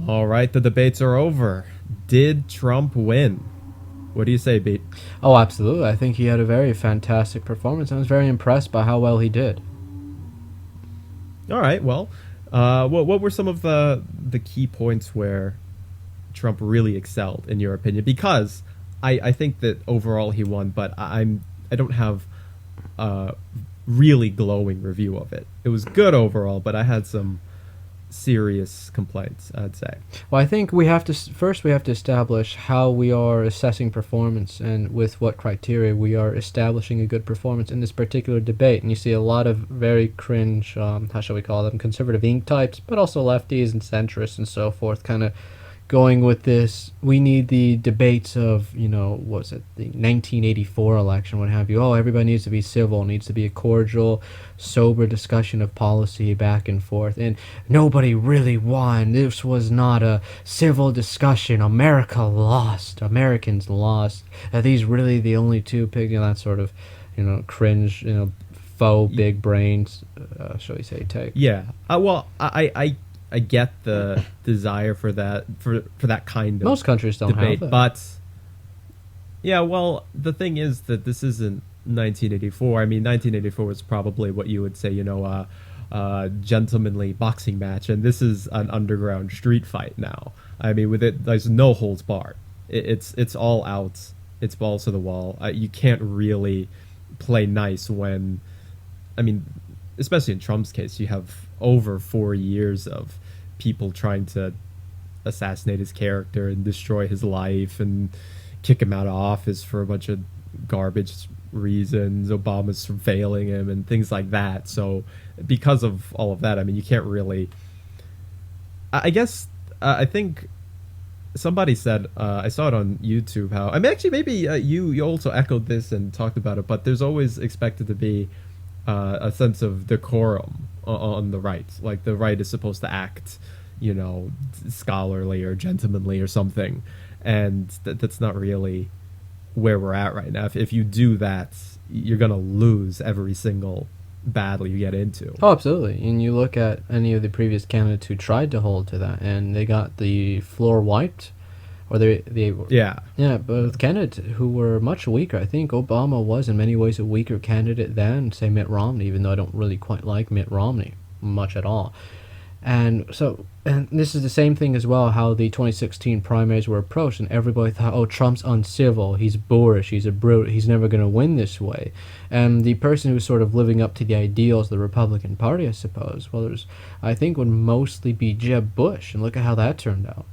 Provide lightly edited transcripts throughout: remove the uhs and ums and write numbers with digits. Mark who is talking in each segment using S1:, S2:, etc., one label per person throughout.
S1: All right, the debates are over. Did Trump win? What do you say, Beat?
S2: Oh, absolutely. I think he had a very fantastic performance. I was very impressed by how well he did.
S1: All right, well, what were some of the key points where Trump really excelled, in your opinion? Because I think that overall he won, but I don't have a really glowing review of it. It was good overall, but I had some serious complaints, I'd say.
S2: Well, I think we have to establish how we are assessing performance and with what criteria we are establishing a good performance in this particular debate. And you see a lot of very cringe, how shall we call them, conservative ink types, but also lefties and centrists and so forth, kind of going with this. We need the debates of, what was it, the 1984 election, what have you. Oh, everybody needs to be civil, needs to be a cordial, sober discussion of policy back and forth. And nobody really won. This was not a civil discussion. America lost. Americans lost. Are these really the only two pigs? That sort of, cringe, faux big brains, shall we say, take.
S1: Yeah. Well, I get the desire for that kind of
S2: Most countries don't
S1: debate,
S2: have that.
S1: but yeah, well, the thing is that this isn't 1984. I mean, 1984 was probably what you would say, a gentlemanly boxing match, and this is an underground street fight now. I mean, with it, there's no holds barred. It's all out. It's balls to the wall. You can't really play nice when, I mean, especially in Trump's case, you have over 4 years of people trying to assassinate his character and destroy his life and kick him out of office for a bunch of garbage reasons. Obama's surveilling him and things like that. So because of all of that, I mean, you can't really. I guess I think somebody said, I saw it on YouTube, how, I mean, actually maybe you also echoed this and talked about it, but there's always expected to be a sense of decorum on the right. Like, the right is supposed to act, scholarly or gentlemanly or something, and that's not really where we're at right now. If you do that, you're gonna lose every single battle you get into.
S2: Oh, absolutely. And you look at any of the previous candidates who tried to hold to that, and they got the floor wiped, or
S1: Yeah.
S2: yeah. But with candidates who were much weaker, I think Obama was in many ways a weaker candidate than, say, Mitt Romney. Even though I don't really quite like Mitt Romney much at all. And this is the same thing as well, how the 2016 primaries were approached, and everybody thought, oh, Trump's uncivil, he's boorish, he's a brute, he's never going to win this way. And the person who's sort of living up to the ideals of the Republican Party, I suppose, I think would mostly be Jeb Bush, and look at how that turned out.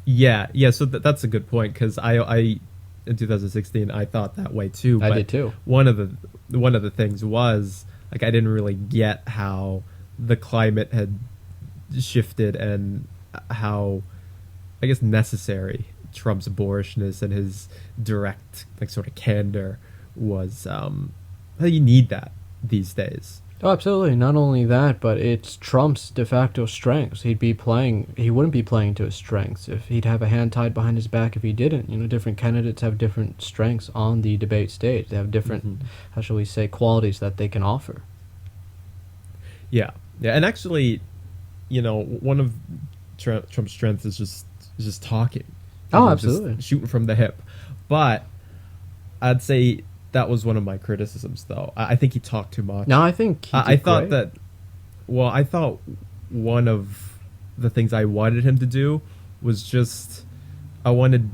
S1: Yeah. So that's a good point, because I in 2016 I thought that way too.
S2: I did too.
S1: One of the things was, like, I didn't really get how the climate had shifted and how, I guess, necessary Trump's boorishness and his direct, like, sort of candor was. How you need that these days.
S2: Oh, absolutely. Not only that, but it's Trump's de facto strengths. He wouldn't be playing to his strengths if he'd have a hand tied behind his back if he didn't. Different candidates have different strengths on the debate stage. They have different, how shall we say, qualities that they can offer.
S1: Yeah, and actually, one of Trump's strengths is just talking.
S2: Oh, absolutely.
S1: Just shooting from the hip. But I'd say that was one of my criticisms, though. I think he talked too much.
S2: No, I think he did
S1: I thought
S2: great.
S1: that. Well, I thought one of the things I wanted him to do was just, I wanted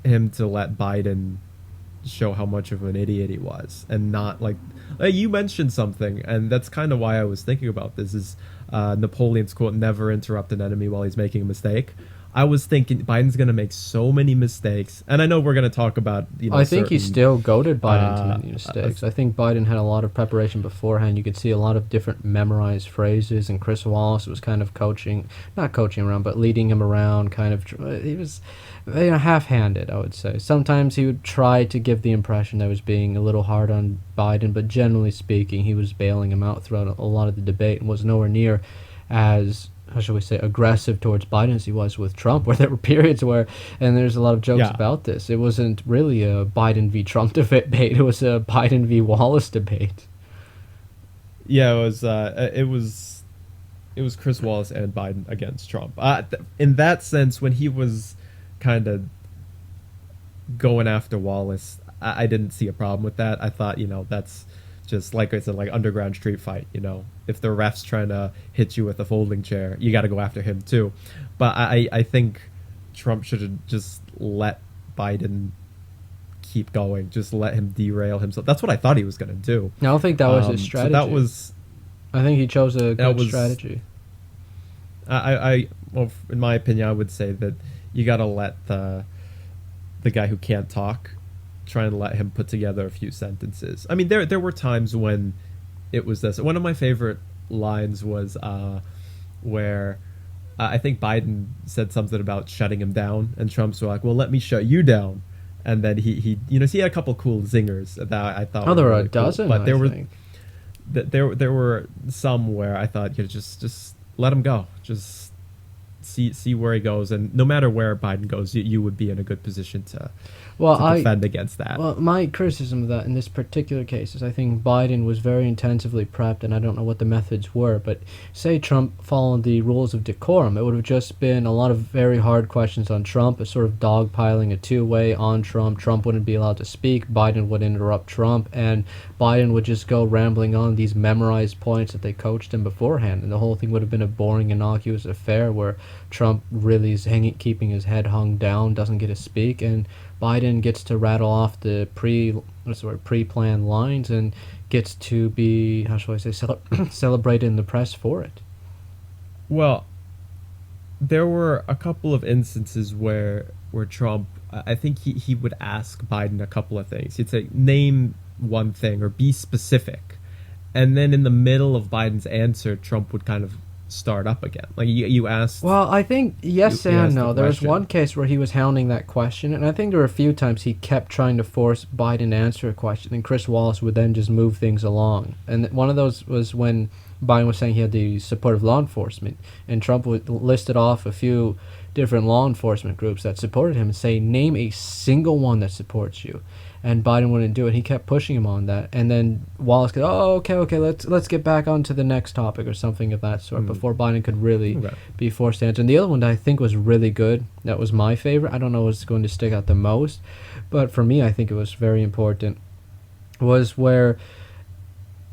S1: him to let Biden show how much of an idiot he was, and not like you mentioned something, and that's kind of why I was thinking about this, is Napoleon's quote, "Never interrupt an enemy while he's making a mistake." I was thinking Biden's going to make so many mistakes, and I know we're going to talk about.
S2: I think he still goaded Biden to many mistakes. I think Biden had a lot of preparation beforehand. You could see a lot of different memorized phrases, and Chris Wallace was kind of not coaching around, but leading him around. Kind of, he was half-handed, I would say. Sometimes he would try to give the impression that he was being a little hard on Biden, but generally speaking, he was bailing him out throughout a lot of the debate and was nowhere near as, how shall we say, aggressive towards Biden as he was with Trump, where there were periods where, and there's a lot of jokes about this, it wasn't really a Biden v. Trump debate, it was a Biden v. Wallace debate.
S1: Yeah, it it was Chris Wallace and Biden against Trump. In that sense, when he was kind of going after Wallace, I didn't see a problem with that. I thought, that's just like I said, like underground street fight. If the ref's trying to hit you with a folding chair, you got to go after him too. But I think Trump should have just let Biden keep going, just let him derail himself. That's what I thought he was going to do.
S2: I don't think that was his strategy.
S1: So that was.
S2: I think he chose a good strategy.
S1: Well, in my opinion, I would say that you got to let the guy who can't talk, try and let him put together a few sentences. I mean, there were times when it was this. One of my favorite lines was where I think Biden said something about shutting him down, and Trump's like, "Well, let me shut you down." And then he he had a couple cool zingers that I thought.
S2: Oh, there were
S1: really
S2: a dozen,
S1: cool. But
S2: I think.
S1: There were some where I thought, just let him go, just see where he goes, and no matter where Biden goes, you would be in a good position to defend against that.
S2: Well, my criticism of that in this particular case is I think Biden was very intensively prepped, and I don't know what the methods were, but say Trump followed the rules of decorum, it would have just been a lot of very hard questions on Trump, a sort of dogpiling, a two-way on Trump. Trump wouldn't be allowed to speak, Biden would interrupt Trump, and Biden would just go rambling on these memorized points that they coached him beforehand, and the whole thing would have been a boring, innocuous affair where Trump really is keeping his head hung down, doesn't get to speak, and Biden gets to rattle off the pre-planned lines and gets to be, how shall I say, celebrated in the press for it.
S1: Well, there were a couple of instances where Trump, I think he would ask Biden a couple of things. He'd say, name one thing or be specific. And then in the middle of Biden's answer, Trump would kind of start up again. Like you asked.
S2: Well, I think yes and no. There was one case where he was hounding that question, and I think there were a few times he kept trying to force Biden to answer a question, and Chris Wallace would then just move things along. And one of those was when Biden was saying he had the support of law enforcement, and Trump listed off a few different law enforcement groups that supported him and say, name a single one that supports you. And Biden wouldn't do it. He kept pushing him on that, and then Wallace could, okay, let's get back on to the next topic or something of that sort before Biden could really be forced to answer. And the other one that I think was really good, that was my favorite. I don't know what's going to stick out the most, but for me, I think it was very important. Was where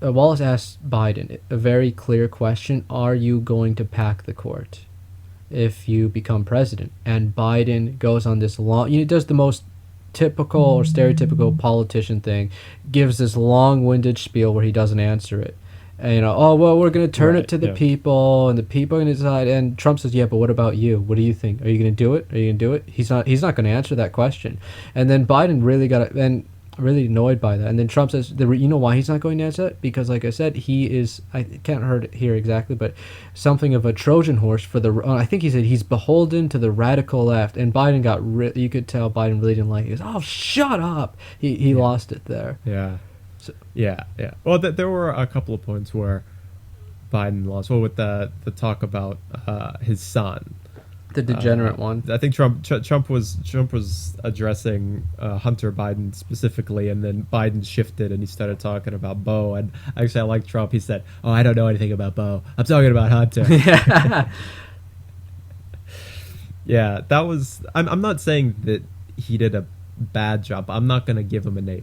S2: Wallace asked Biden a very clear question: are you going to pack the court if you become president? And Biden goes on this long, does the most typical or stereotypical politician thing, gives this long-winded spiel where he doesn't answer it. And, we're going to turn it to the people, and the people are going to decide. And Trump says, yeah, but what about you? What do you think? Are you going to do it? Are you going to do it? He's not going to answer that question. And then Biden really got it, and really annoyed by that. And then Trump says, you know why he's not going to answer it? Because, like I said, he is, I can't heard it here exactly, but something of a Trojan horse for I think he said he's beholden to the radical left. And Biden you could tell Biden really didn't like it. He goes, oh, shut up. He lost it there.
S1: Yeah. So, yeah. Well, there were a couple of points where Biden lost. Well, with the talk about his son.
S2: The degenerate one.
S1: I think Trump was addressing Hunter Biden specifically, and then Biden shifted and he started talking about Bo. And actually, I like Trump. He said, "Oh, I don't know anything about Bo. I'm talking about Hunter."
S2: Yeah.
S1: Yeah, that was. I'm not saying that he did a bad job. I'm not going to give him an A+.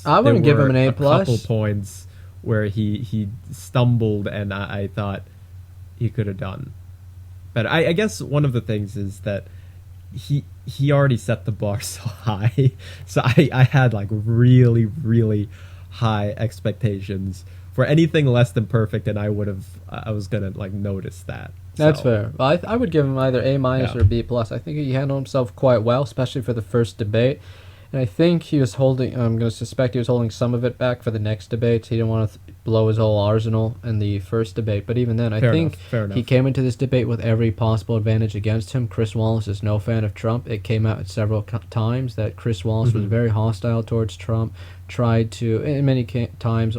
S2: I wouldn't give him an A+.
S1: A couple points where he stumbled, and I thought he could have done. But I guess one of the things is that he already set the bar so high. So I had like really, really high expectations for anything less than perfect, and I was going to like notice that.
S2: That's fair. Well, I would give him either A- or B+. I think he handled himself quite well, especially for the first debate. And I think he was holding, I'm going to suspect he was holding some of it back for the next debate. He didn't want to blow his whole arsenal in the first debate. But even then, I think he came into this debate with every possible advantage against him. Chris Wallace is no fan of Trump. It came out several times that Chris Wallace was very hostile towards Trump, tried to, and many times,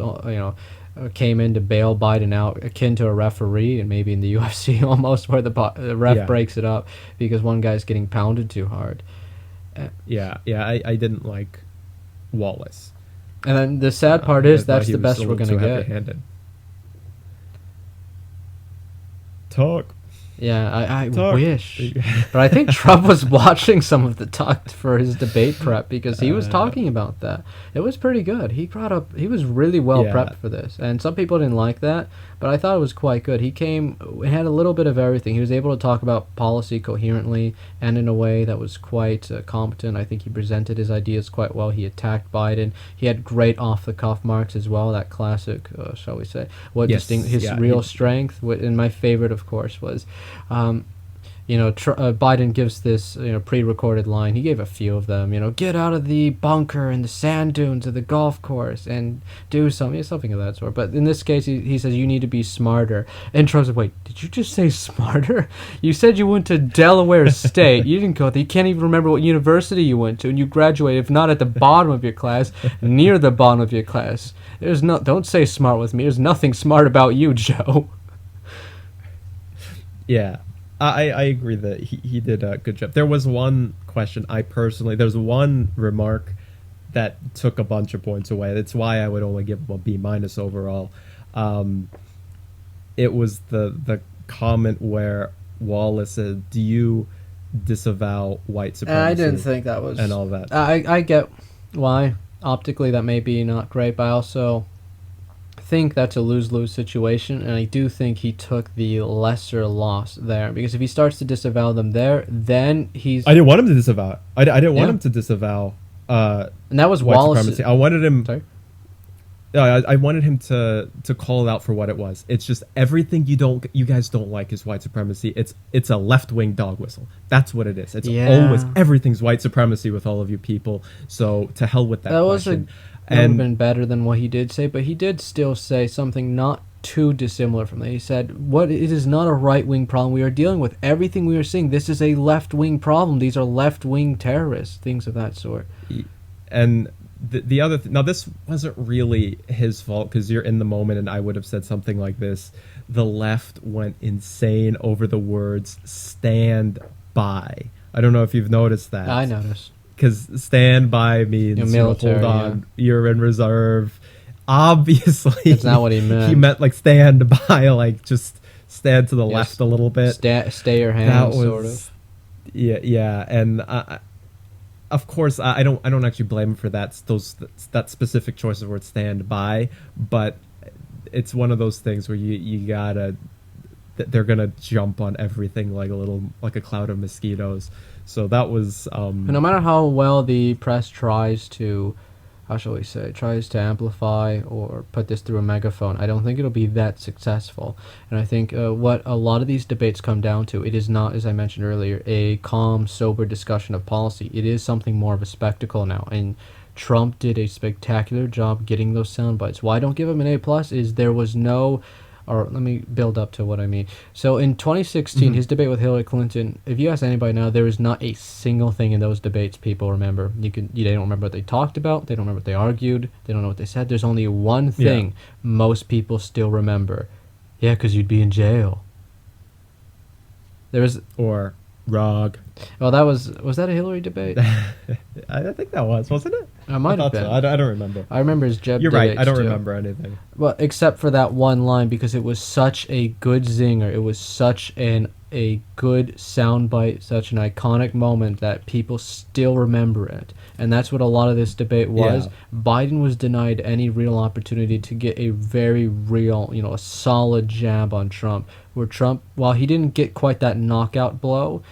S2: came in to bail Biden out, akin to a referee, and maybe in the UFC almost, where the ref breaks it up because one guy's getting pounded too hard.
S1: I didn't like Wallace.
S2: And then the sad part is that's the best we're going to get.
S1: talk.
S2: Yeah, I
S1: Talk.
S2: wish. But I think Trump was watching some of the talk for his debate prep because he was talking about that. It was pretty good. He was really well
S1: Yeah.
S2: prepped for this. And some people didn't like that, but I thought it was quite good. He had a little bit of everything. He was able to talk about policy coherently and in a way that was quite competent. I think he presented his ideas quite well. He attacked Biden. He had great off-the-cuff marks as well, that classic, shall we say,
S1: Yes.
S2: his
S1: Yeah,
S2: real strength. And my favorite, of course, was um, Biden gives this pre-recorded line. He gave a few of them. Get out of the bunker and the sand dunes of the golf course and do something of that sort. But in this case, he says you need to be smarter. And Trump's like, wait, did you just say smarter? You said you went to Delaware State. You didn't go there. You can't even remember what university you went to, and you graduated, if not at the bottom of your class, near the bottom of your class. Don't say smart with me. There's nothing smart about you, Joe.
S1: Yeah. I agree that he did a good job. There was one question there's one remark that took a bunch of points away. That's why I would only give him a B- overall. It was the comment where Wallace said, "Do you disavow white supremacy?"
S2: I didn't think that was...
S1: And all that.
S2: I get why. Optically, that may be not great, but I also think that's a lose-lose situation, and I do think he took the lesser loss there, because if he starts to disavow them there, then he's...
S1: I didn't want him to disavow. I didn't want him to disavow
S2: and that was
S1: white
S2: Wallace.
S1: supremacy. I wanted him...
S2: Sorry?
S1: I wanted him to call it out for what it was. It's just everything you guys don't like is white supremacy. It's a left-wing dog whistle. That's what it is. It's always everything's white supremacy with all of you people. So to hell with that question.
S2: That would have been better than what he did say, but he did still say something not too dissimilar from that. He said, it is not a right-wing problem. We are dealing with everything we are seeing. This is a left-wing problem. These are left-wing terrorists, things of that sort.
S1: And the other now, this wasn't really his fault because you're in the moment, and I would have said something like this. The left went insane over the words "stand by." I don't know if you've noticed that.
S2: I noticed.
S1: Because stand by means
S2: military,
S1: hold on, you're in reserve. Obviously,
S2: that's not what he meant.
S1: He meant like stand by, like just stand to the left a little bit.
S2: Stay your hand, sort of.
S1: Yeah, and of course, I don't actually blame him for that specific choice of word "stand by," but it's one of those things where you gotta. They're gonna jump on everything like a cloud of mosquitoes. So that was.
S2: No matter how well the press tries to amplify or put this through a megaphone, I don't think it'll be that successful. And I think what a lot of these debates come down to, it is not, as I mentioned earlier, a calm, sober discussion of policy. It is something more of a spectacle now. And Trump did a spectacular job getting those sound bites. Why I don't give him an A+ is there was no... Or let me build up to what I mean. So in 2016, his debate with Hillary Clinton, if you ask anybody now, there is not a single thing in those debates people remember. They don't remember what they talked about. They don't remember what they argued. They don't know what they said. There's only one thing most people still remember. Yeah, because you'd be in jail. There was...
S1: Or Rog.
S2: Well, was that a Hillary debate?
S1: I think that wasn't it?
S2: I might have been.
S1: So. I don't remember.
S2: I remember his Jeb.
S1: You're right. I don't
S2: too.
S1: remember anything.
S2: Well, except for that one line, because it was such a good zinger. It was such a good soundbite, such an iconic moment that people still remember it. And that's what a lot of this debate was.
S1: Yeah.
S2: Biden was denied any real opportunity to get a very real, a solid jab on Trump. Where Trump, while he didn't get quite that knockout blow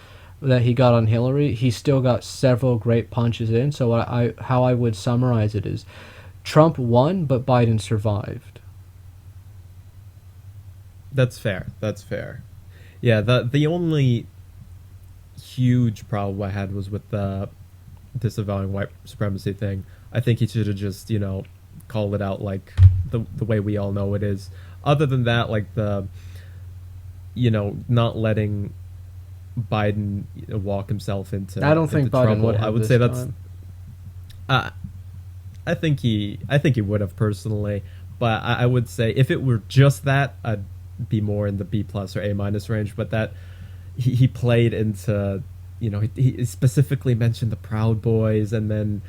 S2: that he got on Hillary, he still got several great punches in. So how I would summarize it is, Trump won, but Biden survived.
S1: That's fair. Yeah, the only huge problem I had was with the disavowing white supremacy thing. I think he should have just, called it out like the way we all know it is. Other than that, like not letting Biden walk himself into
S2: I don't think Biden
S1: trouble.
S2: would have
S1: I would
S2: this
S1: say that's
S2: time.
S1: I think he would have personally, but I would say if it were just that, I'd be more in the B+ or A- range. But that he played into, he specifically mentioned the Proud Boys, and then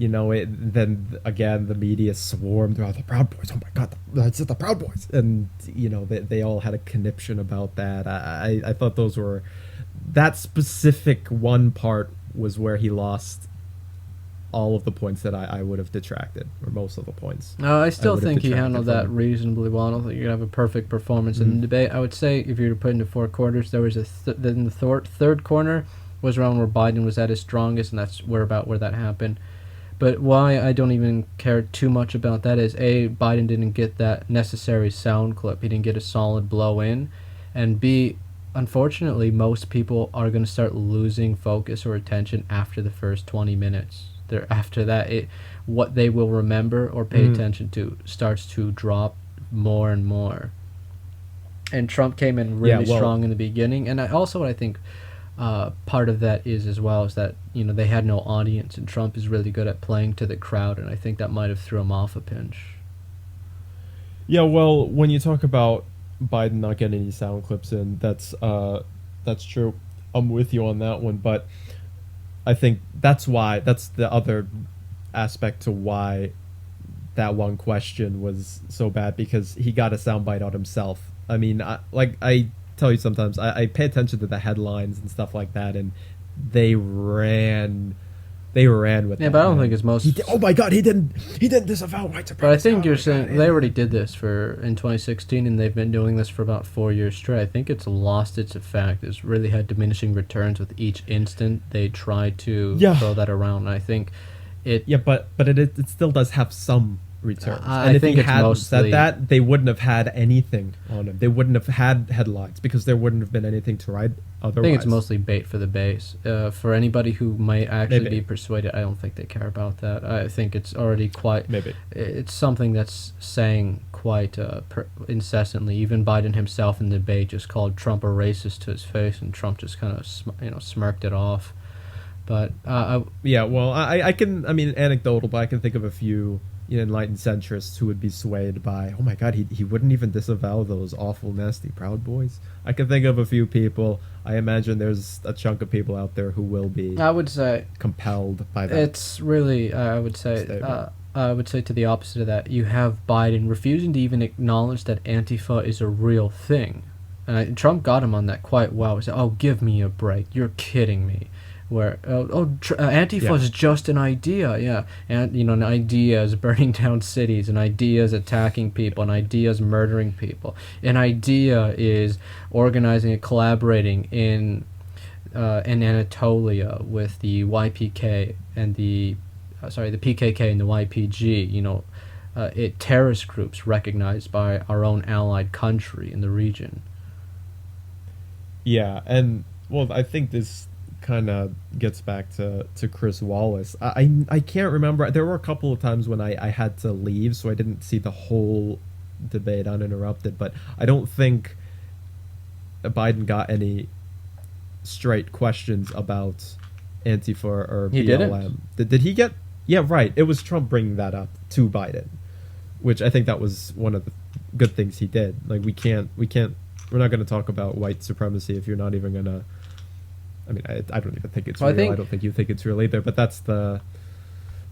S1: then again the media swarmed around the Proud Boys. Oh my God, that's the Proud Boys, and they all had a conniption about that. I thought those were that specific one part was where he lost all of the points that I would have detracted, or most of the points.
S2: I still
S1: would have
S2: think he
S1: detracted
S2: handled
S1: from
S2: that
S1: him.
S2: reasonably well. I don't think you have a perfect performance in the debate. I would say if you were to put into four quarters, there was then the third corner was around where Biden was at his strongest, and that's where that happened. But why I don't even care too much about that is A, Biden didn't get that necessary sound clip. He didn't get a solid blow in, and B, unfortunately, most people are going to start losing focus or attention after the first 20 minutes. After that, what they will remember or pay attention to starts to drop more and more. And Trump came in really strong in the beginning, and what I think part of that is as well is that they had no audience, and Trump is really good at playing to the crowd, and I think that might have threw him off a pinch.
S1: Yeah, well, when you talk about Biden not getting any sound clips in, that's true. I'm with you on that one, but I think that's the other aspect to why that one question was so bad, because he got a soundbite out himself. I mean, I tell you sometimes I pay attention to the headlines and stuff like that, and they ran with that.
S2: Yeah, but I don't think it's most.
S1: Oh my God, he didn't disavow white supremacy.
S2: But I think you're saying they already did this in 2016, and they've been doing this for about 4 years straight. I think it's lost its effect. It's really had diminishing returns with each instant they tried to throw that around. And I think it.
S1: Yeah, but it still does have some returns. And
S2: I
S1: if
S2: think
S1: he
S2: it's
S1: hadn't
S2: mostly
S1: said that, they wouldn't have had anything on him. They wouldn't have had headlines because there wouldn't have been anything to write otherwise.
S2: I think it's mostly bait for the base. For anybody who might actually be persuaded, I don't think they care about that. I think it's already quite.
S1: Maybe
S2: it's something that's saying quite incessantly. Even Biden himself in the debate just called Trump a racist to his face, and Trump just kind of smirked it off. But
S1: I can. I mean, anecdotal, but I can think of a few enlightened centrists who would be swayed by, oh my God, he wouldn't even disavow those awful, nasty Proud Boys. I can think of a few people. I imagine there's a chunk of people out there who will be.
S2: I would say
S1: compelled by that.
S2: It's really, I would say to the opposite of that. You have Biden refusing to even acknowledge that Antifa is a real thing. Trump got him on that quite well. He said, "Oh, give me a break. You're kidding me." Where Antifa is just an idea, and an idea is burning down cities, an idea is attacking people, an idea is murdering people, an idea is organizing and collaborating in Anatolia with the YPK and the PKK and the YPG, terrorist groups recognized by our own allied country in the region.
S1: Yeah, and I think this kind of gets back to Chris Wallace. I can't remember. There were a couple of times when I had to leave, so I didn't see the whole debate uninterrupted, but I don't think Biden got any straight questions about Antifa or BLM.
S2: He didn't.
S1: Did he get? Yeah, right. It was Trump bringing that up to Biden, which I think that was one of the good things he did. Like we're not going to talk about white supremacy if you're not even going to. I mean, I don't even think it's real. I don't think you think it's real either. But that's the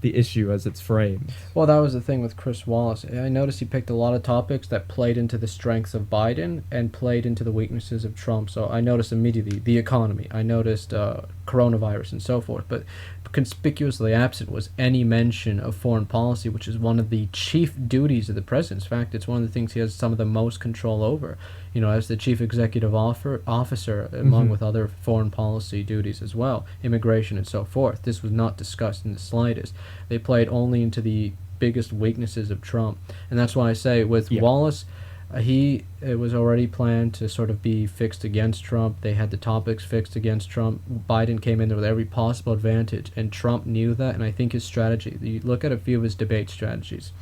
S1: issue as it's framed.
S2: Well, that was the thing with Chris Wallace. I noticed he picked a lot of topics that played into the strengths of Biden and played into the weaknesses of Trump. So I noticed immediately the economy. I noticed coronavirus and so forth. But conspicuously absent was any mention of foreign policy, which is one of the chief duties of the president. In fact, it's one of the things he has some of the most control over. As the chief executive officer, along with other foreign policy duties as well, immigration and so forth. This was not discussed in the slightest. They played only into the biggest weaknesses of Trump. And that's why I say with Wallace, it was already planned to sort of be fixed against Trump. They had the topics fixed against Trump. Biden came in there with every possible advantage, and Trump knew that, and I think his strategy, you look at a few of his debate strategies.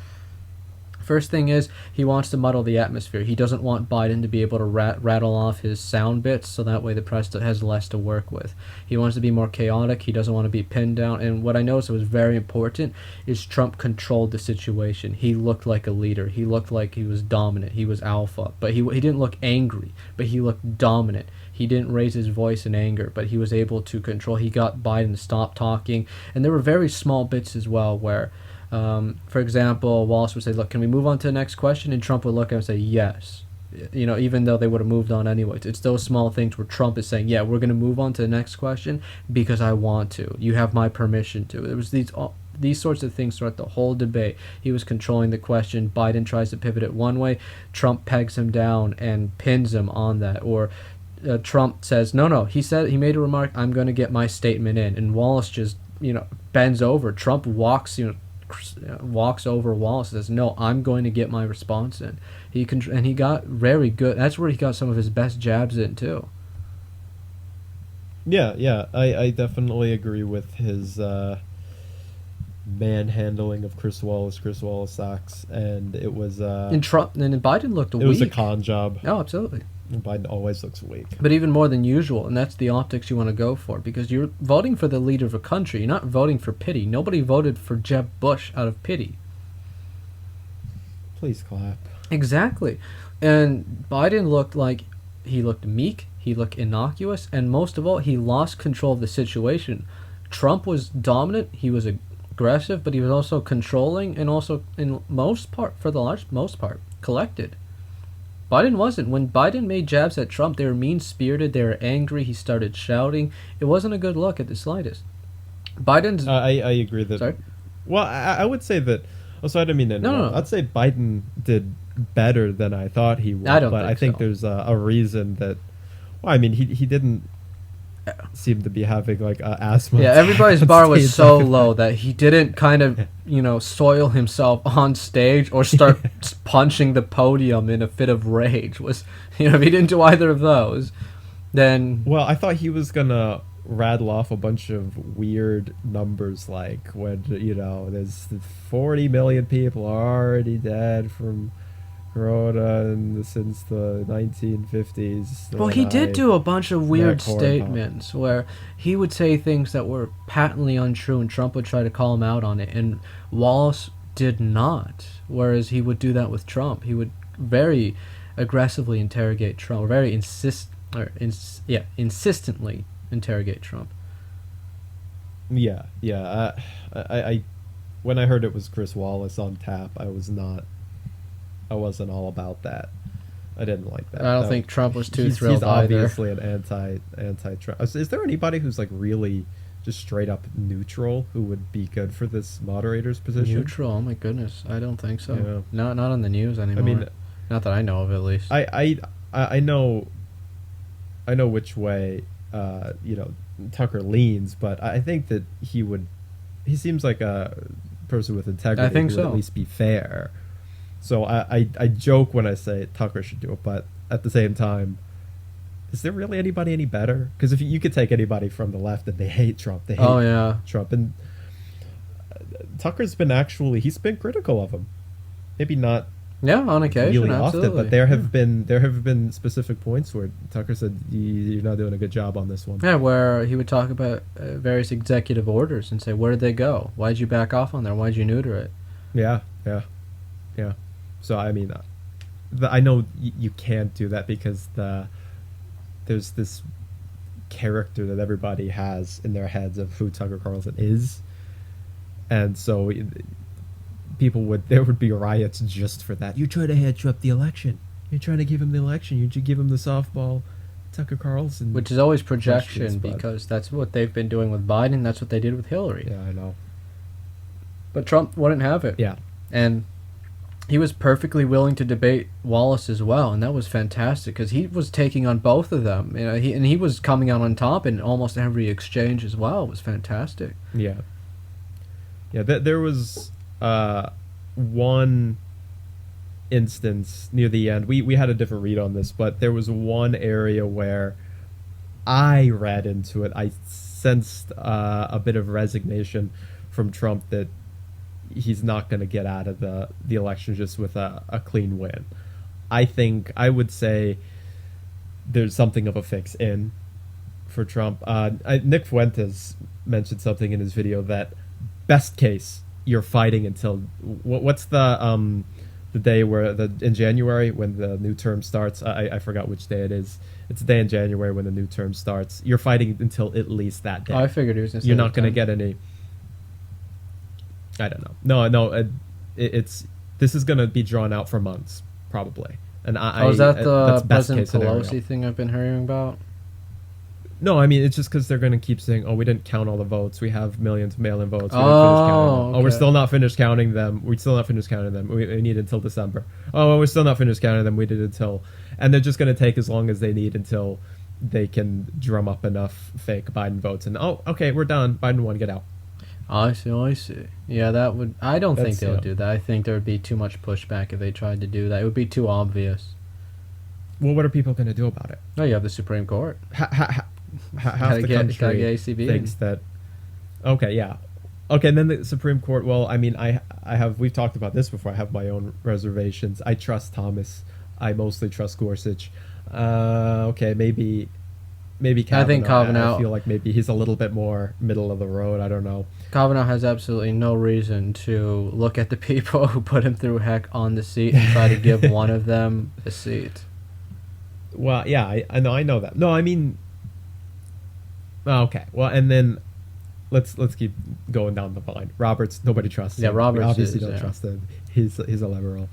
S2: First thing is, he wants to muddle the atmosphere. He doesn't want Biden to be able to rattle off his sound bits, so that way the press has less to work with. He wants to be more chaotic. He doesn't want to be pinned down. And what I noticed was very important is Trump controlled the situation. He looked like a leader. He looked like he was dominant. He was alpha. But he didn't look angry, but he looked dominant. He didn't raise his voice in anger, but he was able to control. He got Biden to stop talking, and there were very small bits as well where, for example, Wallace would say, "Look, can we move on to the next question?" And Trump would look at him and say, "Yes." Even though they would have moved on anyways. It's those small things where Trump is saying, "Yeah, we're going to move on to the next question because I want to. You have my permission to." It was these sorts of things throughout the whole debate. He was controlling the question. Biden tries to pivot it one way. Trump pegs him down and pins him on that. Or Trump says, no. He made a remark, "I'm going to get my statement in." And Wallace just, bends over. Trump walks over Wallace and says, "No, I'm going to get my response in." And he got very good. That's where he got some of his best jabs in too.
S1: Yeah. I definitely agree with his manhandling of Chris Wallace. Chris Wallace sucks, and it was
S2: And Biden looked weak.
S1: It was a con job.
S2: Oh, absolutely.
S1: And Biden always looks weak.
S2: But even more than usual, and that's the optics you want to go for, because you're voting for the leader of a country. You're not voting for pity. Nobody voted for Jeb Bush out of pity.
S1: Please clap.
S2: Exactly. And Biden looked meek, he looked innocuous, and most of all, he lost control of the situation. Trump was dominant, he was aggressive, but he was also controlling and also, for the large most part, collected. Biden wasn't. When Biden made jabs at Trump, they were mean-spirited, they were angry, he started shouting. It wasn't a good look at the slightest. Biden's...
S1: I agree that...
S2: Sorry?
S1: Well, I would say that... Oh, so I didn't mean to...
S2: No.
S1: I'd say Biden did better than I thought he would. I think there's a reason that... Well, I mean, he didn't seem to be having, like, asthma.
S2: Yeah, everybody's bar was so low that he didn't kind of, soil himself on stage or start punching the podium in a fit of rage. If he didn't do either of those, then...
S1: Well, I thought he was going to rattle off a bunch of weird numbers, like when, there's 40 million people already dead from corona since the 1950s.
S2: Well, he did do a bunch of weird statements where he would say things that were patently untrue, and Trump would try to call him out on it, and Wallace did not. Whereas he would do that with Trump. He would very aggressively interrogate Trump, or very insistently interrogate Trump.
S1: Yeah. I when I heard it was Chris Wallace on tap, I wasn't all about that. I didn't like that.
S2: I don't think Trump was too thrilled either.
S1: He's obviously an anti-Trump. Is there anybody who's like really just straight up neutral who would be good for this moderator's position?
S2: Neutral? Oh my goodness, I don't think so.
S1: Yeah.
S2: Not on the news anymore. I mean, not that I know of, at least.
S1: I know which way Tucker leans, but I think that he seems like a person with integrity.
S2: I think
S1: who would
S2: so.
S1: At least be fair. So I joke when I say Tucker should do it, but at the same time, is there really anybody any better? Because if you could take anybody from the left and they hate Trump, they hate Trump, and Tucker's he's been critical of him. Maybe not.
S2: Yeah, on occasion,
S1: really
S2: absolutely.
S1: often, but there have been specific points where Tucker said you're not doing a good job on this one.
S2: Yeah, where he would talk about various executive orders and say, where did they go? Why did you back off on there? Why did you neuter it?
S1: Yeah. So I mean, I know you can't do that because there's this character that everybody has in their heads of who Tucker Carlson is, and so there would be riots just for that. You try to hand Trump the election. You're trying to give him the election. You should give him the softball, Tucker Carlson.
S2: Which is always projection, because that's what they've been doing with Biden. That's what they did with Hillary.
S1: Yeah, I know.
S2: But Trump wouldn't have it.
S1: Yeah.
S2: And he was perfectly willing to debate Wallace as well, and that was fantastic because he was taking on both of them. He was coming out on top in almost every exchange as well. It was fantastic.
S1: Yeah. There was one instance near the end. We had a different read on this, but there was one area where I read into it. I sensed a bit of resignation from Trump that he's not going to get out of the election just with a clean win. I would say there's something of a fix in for Trump. Nick Fuentes mentioned something in his video that best case you're fighting until what's the the day where in January when the new term starts. I forgot which day it is. It's a day in January when the new term starts. You're fighting until at least that day.
S2: Oh, I figured he was going to say
S1: You're not going to
S2: 10.
S1: get any. I don't know. No. It's this is going to be drawn out for months probably. And
S2: Oh, is that the
S1: that's best
S2: President
S1: case scenario.
S2: Pelosi thing I've been hearing about?
S1: No, I mean it's just because they're going to keep saying, "Oh, we didn't count all the votes. We have millions of mail-in votes. We didn't finish counting them. Oh, we're
S2: okay.
S1: still not finished counting them. We're still not finished counting them. We need until December. Oh, well, we're still not finished counting them. We did until," and they're just going to take as long as they need until they can drum up enough fake Biden votes. And oh, okay, we're done. Biden won. Get out.
S2: I see. Yeah, that would. I don't think
S1: That's,
S2: they would do that. I think there would be too much pushback if they tried to do that. It would be too obvious.
S1: Well, what are people going to do about it?
S2: No, you have the Supreme Court.
S1: Half the country
S2: gotta get ACB
S1: thinks
S2: in.
S1: that. Okay, yeah, okay. And then the Supreme Court. Well, I mean, I have. We've talked about this before. I have my own reservations. I trust Thomas. I mostly trust Gorsuch. Okay, maybe Kavanaugh.
S2: I think Kavanaugh.
S1: I feel like maybe he's a little bit more middle of the road. I don't know.
S2: Kavanaugh has absolutely no reason to look at the people who put him through heck on the seat and try to give one of them a seat.
S1: Well, yeah, I know that. No, I mean. Okay, well, and then let's keep going down the line. Roberts, nobody trusts him.
S2: Yeah, Roberts
S1: We obviously
S2: is,
S1: don't trust him. He's a liberal,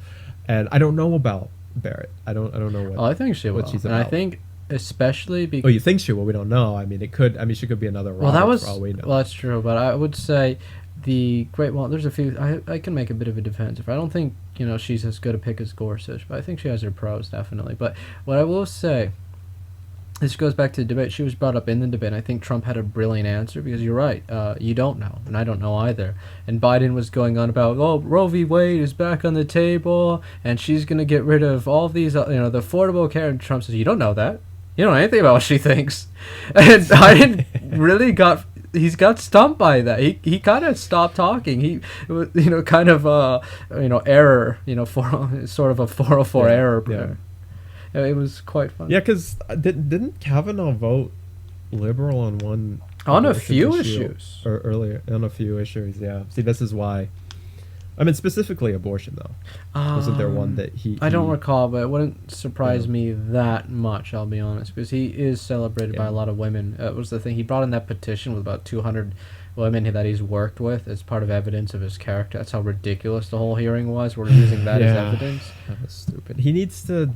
S1: and I don't know about Barrett. I don't know what.
S2: Oh, I think she will.
S1: what she's
S2: And I
S1: about.
S2: think especially
S1: Oh,
S2: because
S1: you think she will? We don't know. I mean, it could. I mean, she could be another.
S2: well, that
S1: Roberts
S2: was
S1: for all we know.
S2: well, that's true. But I would say the great. Well, there's a few. I can make a bit of a defense. I don't think she's as good a pick as Gorsuch, but I think she has her pros definitely. But what I will say. This goes back to the debate. She was brought up in the debate, and I think Trump had a brilliant answer because you're right. You don't know, and I don't know either. And Biden was going on about, oh, Roe v. Wade is back on the table, and she's going to get rid of all these, the Affordable Care. And Trump says, you don't know that. You don't know anything about what she thinks. And Biden really he's got stumped by that. He kind of stopped talking. He, kind of, error, for sort of a 404 error.
S1: Yeah.
S2: It was quite fun.
S1: Yeah, because didn't Kavanaugh vote liberal on one
S2: on a
S1: abortion
S2: few
S1: issue
S2: issues
S1: or earlier on a few issues? Yeah. See, this is why. I mean, specifically abortion, though. Wasn't there one that he?
S2: I don't recall, but it wouldn't surprise me that much. I'll be honest, because he is celebrated by a lot of women. It was the thing he brought in that petition with about 200 women that he's worked with as part of evidence of his character. That's how ridiculous the whole hearing was. We're using that as evidence.
S1: That was stupid. He needs to.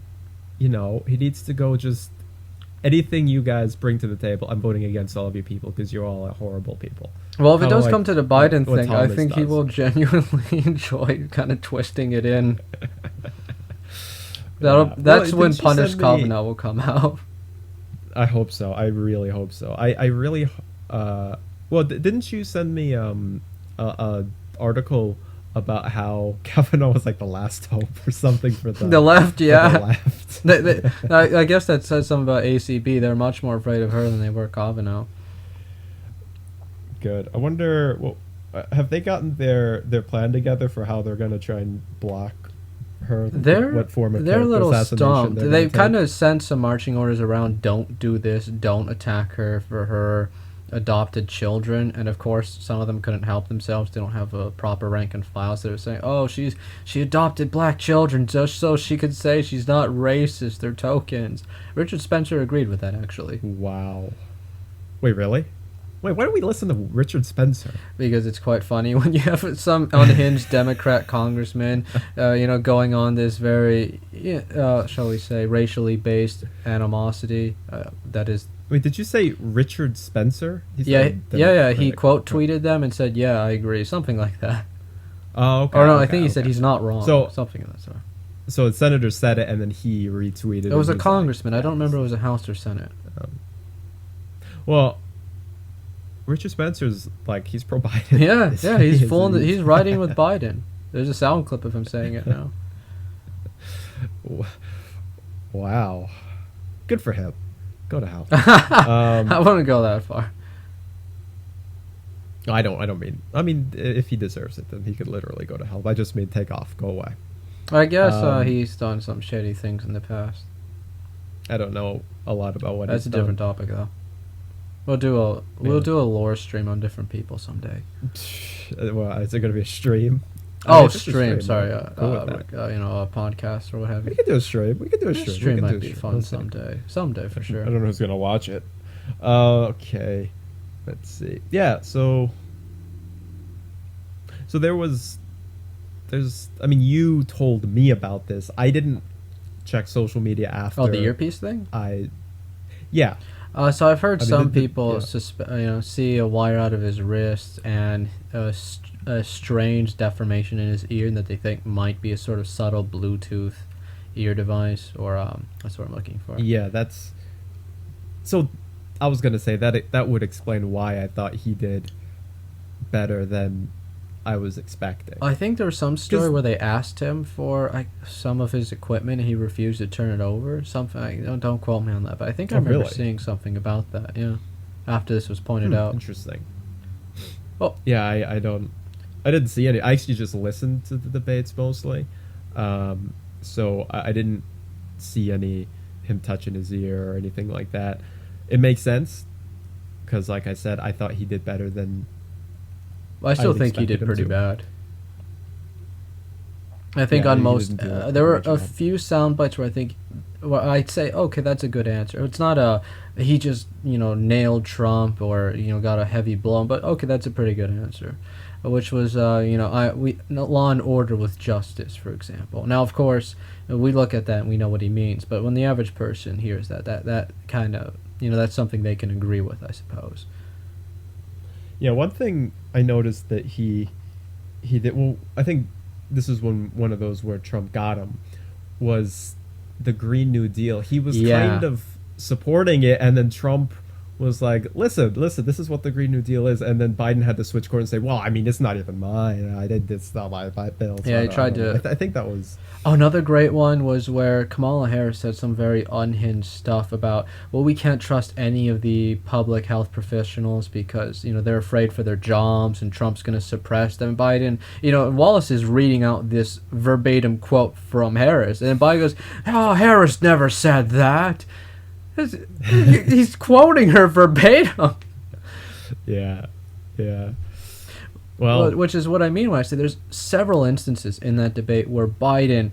S1: He needs to go just anything you guys bring to the table. I'm voting against all of you people because you're all horrible people.
S2: Well, if it
S1: Kinda
S2: does
S1: like
S2: come to the Biden
S1: what
S2: thing, I
S1: Thomas
S2: think he
S1: does.
S2: will genuinely enjoy kind of twisting it in. That's when
S1: didn't you
S2: Punish
S1: send me-
S2: Kavanaugh will come out.
S1: I hope so. I really hope so. I really. Well, didn't you send me a article about how Kavanaugh was like the last hope or something for
S2: The left,
S1: for
S2: yeah.
S1: the left.
S2: I guess that says something about ACB. They're much more afraid of her than they were Kavanaugh.
S1: Good. I wonder. Well, have they gotten their plan together for how they're going to try and block her? What form of
S2: they're a
S1: character
S2: little
S1: assassination
S2: stumped.
S1: they're
S2: They've
S1: gonna
S2: kind
S1: take?
S2: of sent some marching orders around. Don't do this. Don't attack her for her adopted children. And of course, some of them couldn't help themselves. They don't have a proper rank and file. So they're saying, "Oh, she adopted black children just so she could say she's not racist. They're tokens." Richard Spencer agreed with that actually.
S1: Wow. Wait, really? Wait, why don't we listen to Richard Spencer?
S2: Because it's quite funny when you have some unhinged Democrat congressman, going on this very, shall we say, racially based animosity. That is.
S1: Wait, did you say Richard Spencer? He's
S2: Yeah.
S1: a
S2: He
S1: Democratic-
S2: quote tweeted them and said, "Yeah, I agree," something like that.
S1: Oh, okay.
S2: Or no, I
S1: okay,
S2: think he said
S1: okay.
S2: he's not wrong.
S1: So-
S2: something of that sort.
S1: So the senator said it, and then he retweeted.
S2: It was
S1: and
S2: a
S1: he's
S2: congressman.
S1: like,
S2: I don't remember if it was a House or Senate.
S1: Well, Richard Spencer's like he's pro Biden.
S2: Yeah, he's full.
S1: He's
S2: He's riding with Biden. There's a sound clip of him saying it now.
S1: Wow, good for him. Go to hell.
S2: I wouldn't go that far.
S1: I don't mean. I mean, if he deserves it, then he could literally go to hell. I just mean take off, go away.
S2: I guess
S1: Um,
S2: he's done some shady things in the past.
S1: I don't know a lot about what.
S2: That's a
S1: he's
S2: different
S1: done.
S2: topic, though. We'll do a lore stream on different people someday.
S1: Well, is it going to be a stream? I mean,
S2: Oh,
S1: if it's a
S2: stream.
S1: stream,
S2: Sorry,
S1: I'm cool with that.
S2: a podcast or what have
S1: We
S2: you.
S1: could do a stream. We could do a stream.
S2: Stream
S1: We could do
S2: might
S1: a
S2: be
S1: stream.
S2: fun
S1: We'll see.
S2: someday. Someday for
S1: I
S2: sure.
S1: don't know who's gonna watch it. Okay, let's see. Yeah, so there's. I mean, you told me about this. I didn't check social media after.
S2: Oh, the earpiece thing.
S1: Yeah.
S2: So I've heard
S1: I mean,
S2: some
S1: the-
S2: people
S1: yeah.
S2: see a wire out of his wrist and a strange deformation in his ear that they think might be a sort of subtle Bluetooth ear device, or that's what I'm looking for.
S1: Yeah, that's. So, I was gonna say that would explain why I thought he did better than I was expecting.
S2: I think there was some story
S1: 'Cause-
S2: where they asked him for some of his equipment and he refused to turn it over. Something, don't quote me on that, but I think I
S1: Oh,
S2: remember
S1: really?
S2: seeing something about that. Yeah, after this was pointed out.
S1: Interesting.
S2: Oh.
S1: Yeah, I didn't see any. I actually just listened to the debates mostly, so I didn't see any him touching his ear or anything like that. It makes sense because, like I said, I thought he did better than.
S2: I still
S1: I'd
S2: think he
S1: expected
S2: did
S1: him
S2: pretty
S1: to.
S2: bad. I think
S1: Yeah,
S2: on
S1: he
S2: most,
S1: didn't do a
S2: there were
S1: great
S2: a
S1: job.
S2: few sound bites where I think, well, I'd say, okay, that's a good answer. It's not a, he just, nailed Trump or, got a heavy blow, but okay, that's a pretty good answer. Which was, Law and Order with Justice, for example. Now, of course, we look at that and we know what he means, but when the average person hears that kind of, that's something they can agree with, I suppose.
S1: Yeah, one thing I noticed that he did well. I think this is one of those where Trump got him was the Green New Deal. He was kind of supporting it, and then Trump was like, listen, this is what the Green New Deal is, and then Biden had to switch course and say, well, I mean, it's not even mine. I did this, not my bill. So
S2: Yeah,
S1: I
S2: he
S1: don't-
S2: tried
S1: I don't know.
S2: to-
S1: I think that was.
S2: Oh, another great one was where Kamala Harris said some very unhinged stuff about, well, we can't trust any of the public health professionals because, they're afraid for their jobs and Trump's going to suppress them. Biden, Wallace is reading out this verbatim quote from Harris, and Biden goes, oh, Harris never said that. He's quoting her verbatim.
S1: Yeah. Well,
S2: Which is what I mean when I say there's several instances in that debate where Biden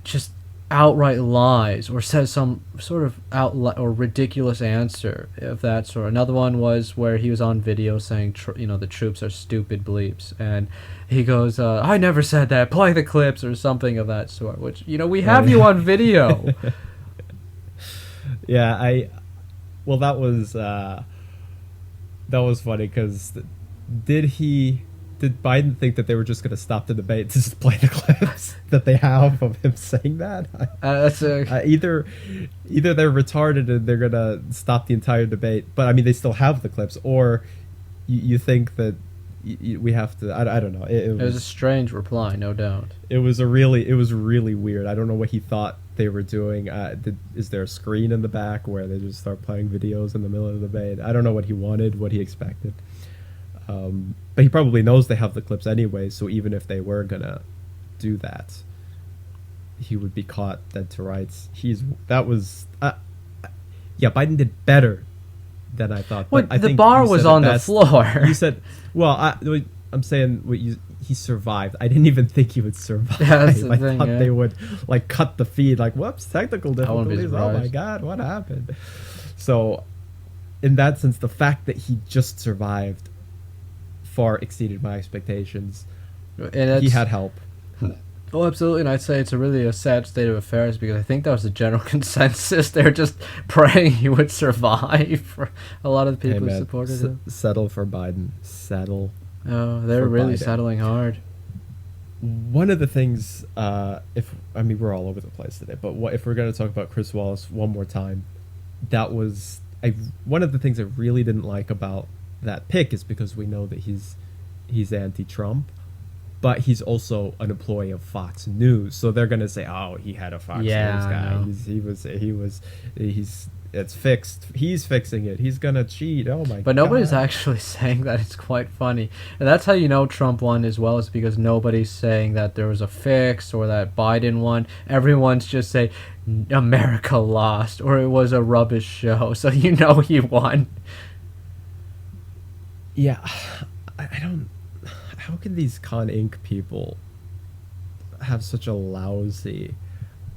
S2: just outright lies or says some sort of or ridiculous answer of that sort. Another one was where he was on video saying, the troops are stupid bleeps, and he goes, "I never said that. Play the clips," or something of that sort. Which we have you on video.
S1: yeah, well, that was funny because did Biden think that they were just going to stop the debate to just play the clips that they have of him saying that?
S2: That's
S1: either they're retarded and they're going to stop the entire debate, but I mean they still have the clips, or you think that we have to. I don't know. It
S2: was a strange reply, no doubt.
S1: It was really weird. I don't know what he thought they were doing. Is there a screen in the back where they just start playing videos in the middle of the debate? I don't know what he wanted, what he expected. But he probably knows they have the clips anyway, so even if they were gonna do that, he would be caught dead to rights. Biden did better than I thought.
S2: Well,
S1: but I
S2: the
S1: think
S2: bar
S1: you
S2: was
S1: said it
S2: on the
S1: best.
S2: floor.
S1: You said, well, I'm saying he survived. I didn't even think he would survive.
S2: Yeah, that's the
S1: I
S2: thing,
S1: thought
S2: yeah.
S1: they would cut the feed. Whoops, technical
S2: wouldn't be
S1: difficulties. Oh my
S2: surprised.
S1: God, what happened? So, in that sense, the fact that he just survived far exceeded my expectations.
S2: And
S1: He had help.
S2: Oh, absolutely, and I'd say it's really a sad state of affairs because I think that was the general consensus. They're just praying he would survive. For a lot of the people who
S1: man,
S2: supported him.
S1: Settle for Biden. Settle.
S2: Oh, they're
S1: for
S2: really
S1: Biden.
S2: settling hard.
S1: One of the things, we're all over the place today, but if we're going to talk about Chris Wallace one more time, that was one of the things I really didn't like about that pick is because we know that he's anti-Trump, but he's also an employee of Fox News, so they're going to say, "Oh, he had a Fox News guy. It's fixed. He's fixing it. He's gonna cheat. Oh my god!"
S2: But nobody's actually saying that. It's quite funny. And that's how you know Trump won as well, is because nobody's saying that there was a fix or that Biden won. Everyone's just saying America lost or it was a rubbish show. So you know he won.
S1: Yeah, I don't. How can these Con Inc. people have such a lousy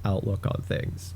S1: outlook on things.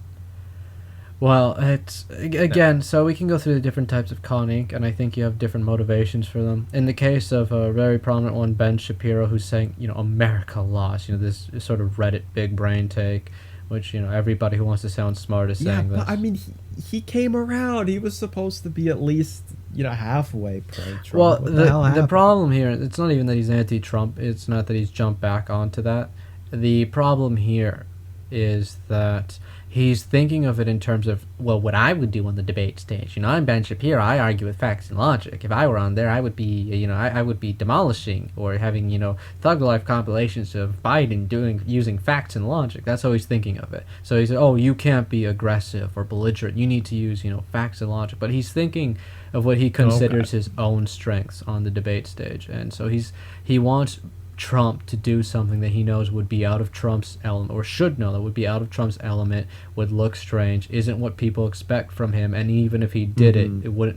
S2: Well, it's again, so we can go through the different types of conning, and I think you have different motivations for them. In the case of a very prominent one, Ben Shapiro, who's saying, America lost, this sort of Reddit big brain take, which, everybody who wants to sound smart is saying
S1: Yeah, but
S2: this.
S1: I mean, he came around. He was supposed to be at least, halfway pro-Trump.
S2: Well,
S1: What the hell
S2: the
S1: happened?
S2: problem here, it's not even that he's anti-Trump. It's not that he's jumped back onto that. The problem here is that he's thinking of it in terms of, well, what I would do on the debate stage. I'm Ben Shapiro. I argue with facts and logic. If I were on there, I would be, I would be demolishing or having, thug life compilations of Biden using facts and logic. That's how he's thinking of it. So he said, oh, you can't be aggressive or belligerent. You need to use, facts and logic. But he's thinking of what he considers his own strengths on the debate stage, and so he wants Trump to do something that he knows would be out of Trump's element, or should know that would be out of Trump's element, would look strange, isn't what people expect from him, and even if he did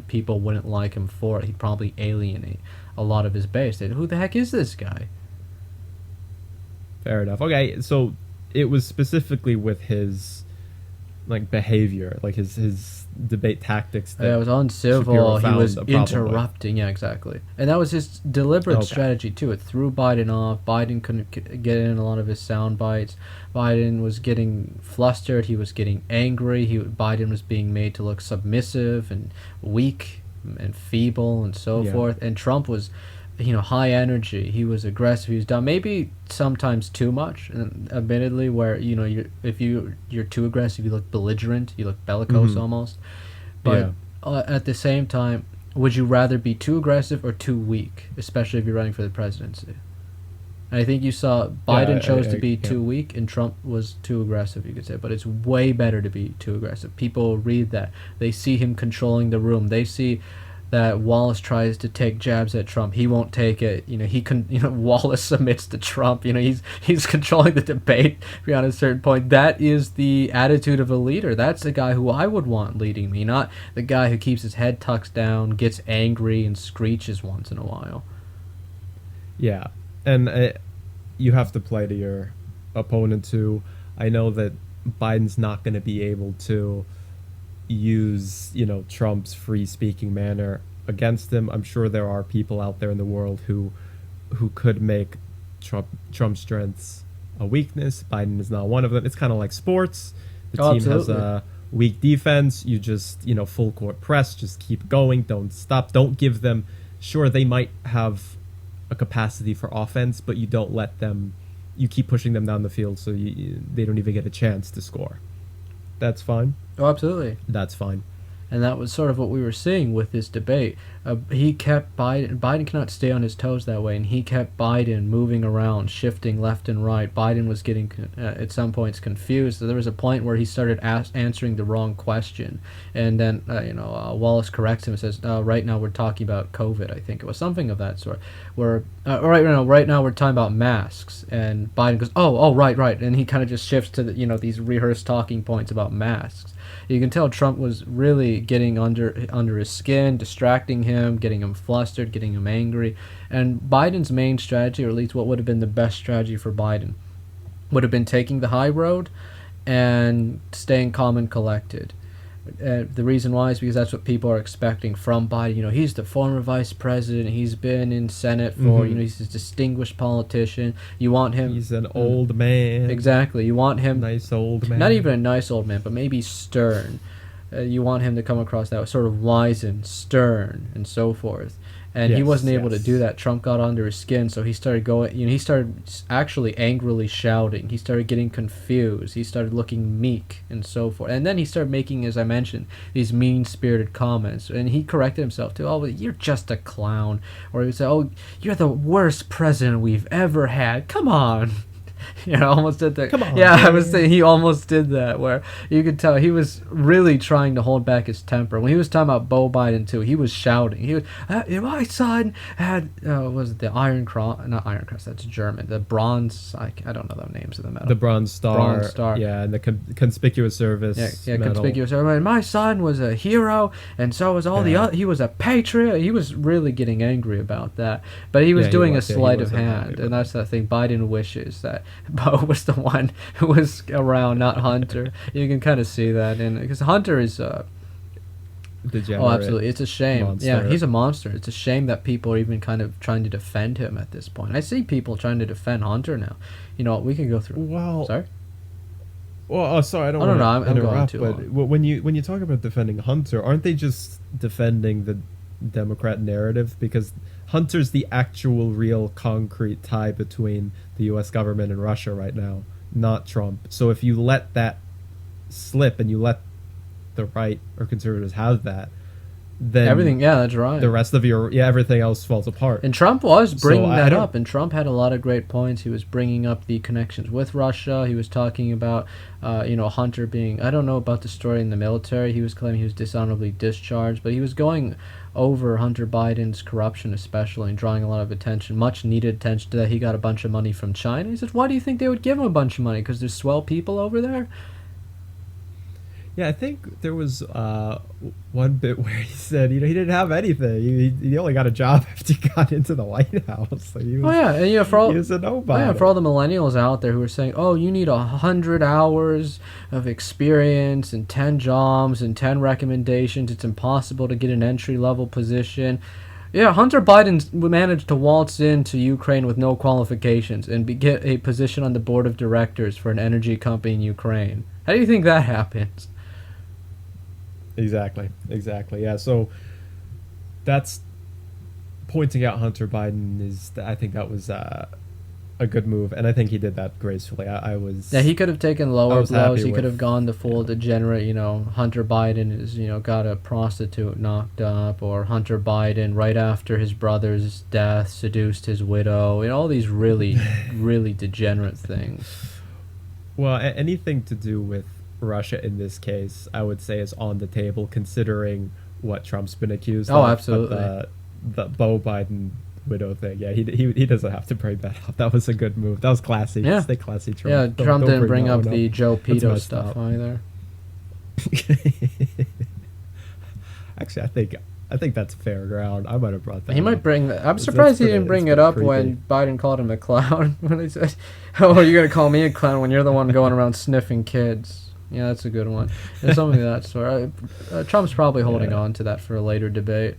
S2: people wouldn't like him for it. He'd probably alienate a lot of his base. Who the heck is this guy?
S1: Fair enough. Okay, so it was specifically with his behavior, his debate tactics.
S2: It was uncivil.
S1: Shapiro
S2: He
S1: found
S2: was
S1: a problem with.
S2: interrupting. Yeah, exactly. And that was his deliberate
S1: Okay.
S2: strategy too. It threw Biden off. Biden couldn't get in a lot of his sound bites. Biden was getting flustered. He was getting angry. Biden was being made to look submissive and weak and feeble and so
S1: Yeah.
S2: forth. And Trump was, high energy. He was aggressive. He was down. Maybe sometimes too much. And admittedly, where if you're too aggressive, you look belligerent. You look bellicose almost. But at the same time, would you rather be too aggressive or too weak, especially if you're running for the presidency? And I think you saw Biden chose to be too weak, and Trump was too aggressive, you could say. But it's way better to be too aggressive. People read that. They see him controlling the room. They see that Wallace tries to take jabs at Trump. He won't take it. Wallace submits to Trump. He's controlling the debate beyond a certain point. That is the attitude of a leader. That's the guy who I would want leading me, not the guy who keeps his head tucked down, gets angry, and screeches once in a while.
S1: Yeah, and you have to play to your opponent too. I know that Biden's not going to be able to use Trump's free speaking manner against him. I'm sure there are people out there in the world who could make Trump's strengths a weakness. Biden is not one of them. It's kind of like sports. The team
S2: Absolutely.
S1: has a weak defense. You just full court press. Just keep going. Don't stop. Don't give them. Sure, they might have a capacity for offense, but you don't let them. You keep pushing them down the field, so they don't even get a chance to score. That's fine.
S2: Oh, absolutely.
S1: That's fine.
S2: And that was sort of what we were seeing with this debate. He kept Biden cannot stay on his toes that way, and he kept Biden moving around, shifting left and right. Biden was getting, at some points, confused. So there was a point where he started answering the wrong question. And then, Wallace corrects him and says, right now we're talking about COVID, I think. It was something of that sort. Right now we're talking about masks. And Biden goes, oh, right. And he kind of just shifts to these rehearsed talking points about masks. You can tell Trump was really getting under his skin, distracting him, getting him flustered, getting him angry. And Biden's main strategy, or at least what would have been the best strategy for Biden, would have been taking the high road and staying calm and collected. The reason why is because that's what people are expecting from Biden. He's the former vice president. He's been in Senate for, he's a distinguished politician. You want him...
S1: He's an old man.
S2: Exactly. You want him...
S1: Nice old man.
S2: Not even a nice old man, but maybe stern. You want him to come across that sort of wise and stern and so forth. And he wasn't able to do that. Trump got under his skin, so he started going. He started actually angrily shouting. He started getting confused. He started looking meek and so forth. And then he started making, as I mentioned, these mean-spirited comments. And he corrected himself too. Oh, you're just a clown. Or he would say, "Oh, you're the worst president we've ever had. Come on." Almost did that.
S1: Come on,
S2: yeah,
S1: man.
S2: I was saying he almost did that, where you could tell he was really trying to hold back his temper. When he was talking about Beau Biden too, he was shouting. He was, my son had, was it the Iron Cross? Not Iron Cross, that's German. The Bronze, I don't know the names of the medal.
S1: The Bronze Star.
S2: Bronze Star.
S1: Yeah, and the conspicuous service.
S2: Yeah,
S1: medal.
S2: conspicuous. And my son was a hero, and so was all the other. He was a patriot. He was really getting angry about that. But he was doing a sleight of
S1: wasn't happy
S2: hand,
S1: with
S2: and that's the thing. Biden wishes that Bo was the one who was around, not Hunter. You can kind of see that, and because Hunter is
S1: Degenerate
S2: oh, absolutely. It's a shame.
S1: monster.
S2: Yeah, he's a monster. It's a shame that people are even kind of trying to defend him at this point. I see people trying to defend Hunter now. You know, we can go through.
S1: Well,
S2: Sorry?
S1: well, oh, sorry, I don't
S2: Oh, no,
S1: want
S2: no,
S1: to
S2: I'm going
S1: interrupt,
S2: too
S1: but
S2: long.
S1: when you talk about defending Hunter, aren't they just defending the Democrat narrative? Because Hunter's the actual, real, concrete tie between the U.S. government and Russia right now, not Trump. So if you let that slip and you let the right or conservatives have that, then
S2: Everything, yeah, that's right.
S1: the rest of your everything else falls apart.
S2: And Trump was bringing
S1: So I
S2: that
S1: don't-
S2: up, and Trump had a lot of great points. He was bringing up the connections with Russia. He was talking about, Hunter being, I don't know about the story in the military. He was claiming he was dishonorably discharged, but he was going over Hunter Biden's corruption, especially, and drawing a lot of attention, much needed attention to that. He got a bunch of money from China. He said, why do you think they would give him a bunch of money? Because there's swell people over there?
S1: Yeah, I think there was one bit where he said, he didn't have anything. He only got a job after he got into the White House. Like, he was,
S2: Oh yeah, and for all
S1: he was a nobody.
S2: yeah, for all the millennials out there who are saying, "Oh, you need 100 hours of experience and 10 jobs and 10 recommendations. It's impossible to get an entry level position." Yeah, Hunter Biden managed to waltz into Ukraine with no qualifications and get a position on the board of directors for an energy company in Ukraine. How do you think that happens?
S1: Exactly. Yeah, so that's pointing out Hunter Biden is. I think that was a good move, and I think he did that gracefully. I was.
S2: Yeah, he could have taken lower
S1: was happy
S2: blows. He could
S1: with-
S2: have gone the full degenerate. Hunter Biden is, got a prostitute knocked up, or Hunter Biden right after his brother's death seduced his widow. All these really, really degenerate things.
S1: Well, anything to do with Russia in this case, I would say, is on the table, considering what Trump's been accused
S2: Oh,
S1: of.
S2: absolutely.
S1: But the Beau Biden widow thing, yeah, he doesn't have to bring that up. That was a good move. That was classy.
S2: Yeah.
S1: Stay classy, Trump.
S2: Yeah, Trump didn't bring
S1: that
S2: up
S1: one
S2: the Joe
S1: That's
S2: Pito
S1: messed
S2: stuff
S1: up.
S2: either.
S1: Actually, I think that's fair ground. I might have brought that.
S2: He might
S1: up.
S2: bring that. I'm
S1: That's
S2: surprised he
S1: pretty-
S2: didn't bring
S1: it's
S2: it up
S1: pretty
S2: when
S1: creepy.
S2: Biden called him a clown. When he said, "Oh, you're gonna call me a clown when you're the one going around sniffing kids." Yeah, that's a good one. There's something of that sort. Trump's probably holding
S1: Yeah.
S2: on to that for a later debate.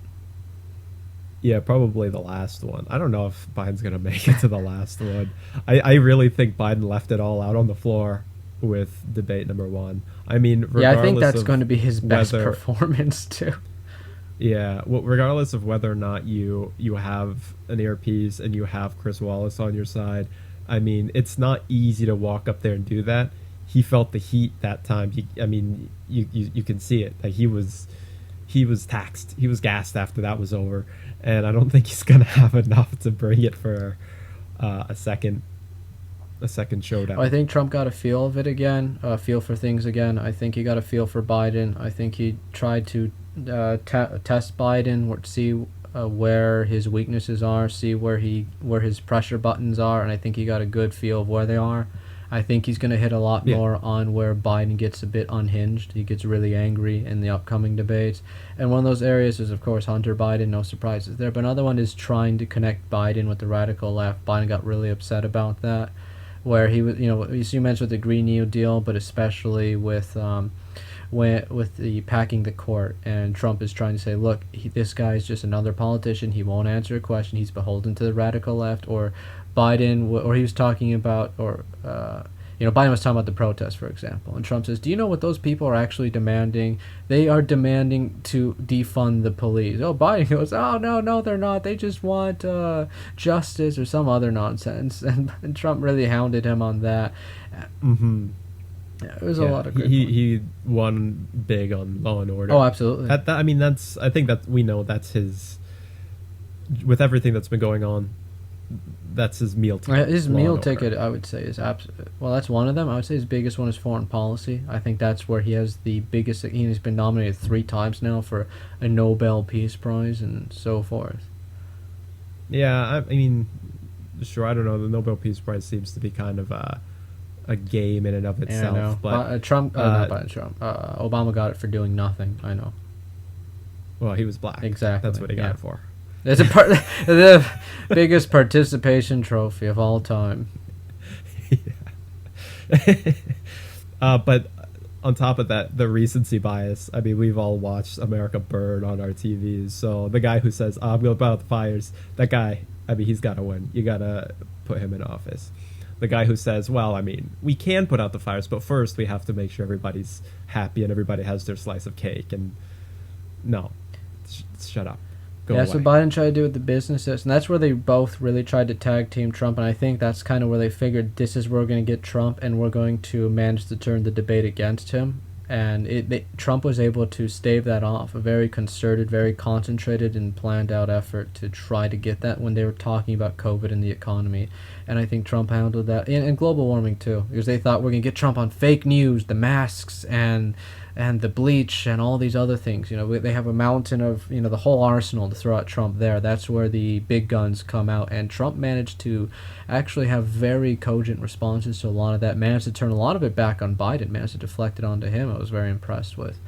S1: Yeah, probably the last one. I don't know if Biden's going to make it to the last one. I really think Biden left it all out on the floor with debate number one. I mean,
S2: Yeah, I think
S1: regardless
S2: that's
S1: of
S2: going to be his best
S1: whether-
S2: performance too.
S1: Yeah, well, regardless of whether or not you have an earpiece and you have Chris Wallace on your side, I mean, it's not easy to walk up there and do that. He felt the heat that time. You can see it. Like he was taxed. He was gassed after that was over, and I don't think he's gonna have enough to bring it for a second showdown.
S2: I think Trump got a feel of it again, feel for things again. I think he got a feel for Biden. I think he tried to test Biden, see where his weaknesses are, see where his pressure buttons are, and I think he got a good feel of where they are. I think he's going to hit a lot
S1: Yeah.
S2: more on where Biden gets a bit unhinged. He gets really angry in the upcoming debates. And one of those areas is, of course, Hunter Biden. No surprises there. But another one is trying to connect Biden with the radical left. Biden got really upset about that, where he was, as you mentioned, with the Green New Deal, but especially with the packing the court. And Trump is trying to say, look, this guy is just another politician. He won't answer a question. He's beholden to the radical left. Or Biden, or he was talking about, Biden was talking about the protests, for example, and Trump says, do you know what those people are actually demanding? They are demanding to defund the police. Oh, Biden goes, oh, no, they're not. They just want justice or some other nonsense. And Trump really hounded him on that.
S1: Mm-hmm.
S2: Yeah, it was a lot of great
S1: he won big on Law and Order.
S2: Oh, absolutely.
S1: I think that we know that's his. With everything that's been going on, that's his meal ticket.
S2: His
S1: Law
S2: meal
S1: and Order.
S2: ticket, I would say, is well, that's one of them. I would say his biggest one is foreign policy. I think that's where he has the biggest. He's been nominated 3 times now for a Nobel Peace Prize and so forth.
S1: Yeah, I mean, sure. I don't know. The Nobel Peace Prize seems to be kind of a game in and of itself.
S2: Yeah, I know.
S1: But
S2: Trump, not Biden, Trump. Obama got it for doing nothing. I know.
S1: well, he was black.
S2: Exactly,
S1: That's what he
S2: yeah.
S1: got it for.
S2: It's the biggest participation trophy of all time.
S1: But on top of that, the recency bias. I mean, we've all watched America burn on our TVs. So the guy who says, "I'm going to put out the fires," that guy, I mean, he's got to win. You got to put him in office. The guy who says, "Well, I mean, we can put out the fires, but first we have to make sure everybody's happy and everybody has their slice of cake." And no, shut up. Go
S2: Yeah,
S1: away.
S2: so Biden tried to do with the businesses, and that's where they both really tried to tag team Trump, and I think that's kind of where they figured this is where we're going to get Trump, and we're going to manage to turn the debate against him. And Trump was able to stave that off, a very concerted, very concentrated and planned out effort to try to get that when they were talking about COVID and the economy. And I think Trump handled that, and global warming too, because they thought we're going to get Trump on fake news, the masks, and the bleach and all these other things. You know, they have a mountain of, you know, the whole arsenal to throw at Trump there. That's where the big guns come out. And Trump managed to actually have very cogent responses to a lot of that, managed to turn a lot of it back on Biden, managed to deflect it onto him. I was very impressed with.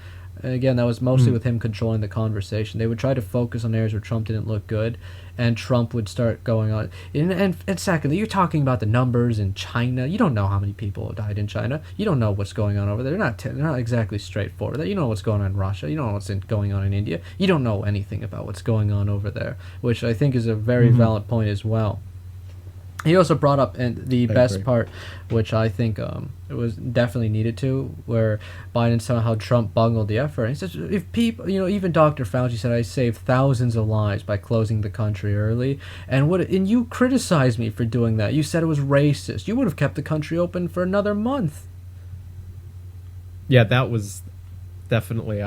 S2: And again, that was mostly with him controlling the conversation. They would try to focus on areas where Trump didn't look good, and Trump would start going on. And secondly, you're talking about the numbers in China. You don't know how many people died in China. You don't know what's going on over there. They're not exactly straightforward. You don't know what's going on in Russia. You don't know what's going on in India. You don't know anything about what's going on over there, which I think is a very valid point as well. He also brought up the best part, which I think it was definitely needed to, where Biden somehow Trump bungled the effort. He says, if people, you know, even Dr. Fauci said I saved thousands of lives by closing the country early, and you criticized me for doing that. You said it was racist. You would have kept the country open for another month.
S1: Yeah, that was definitely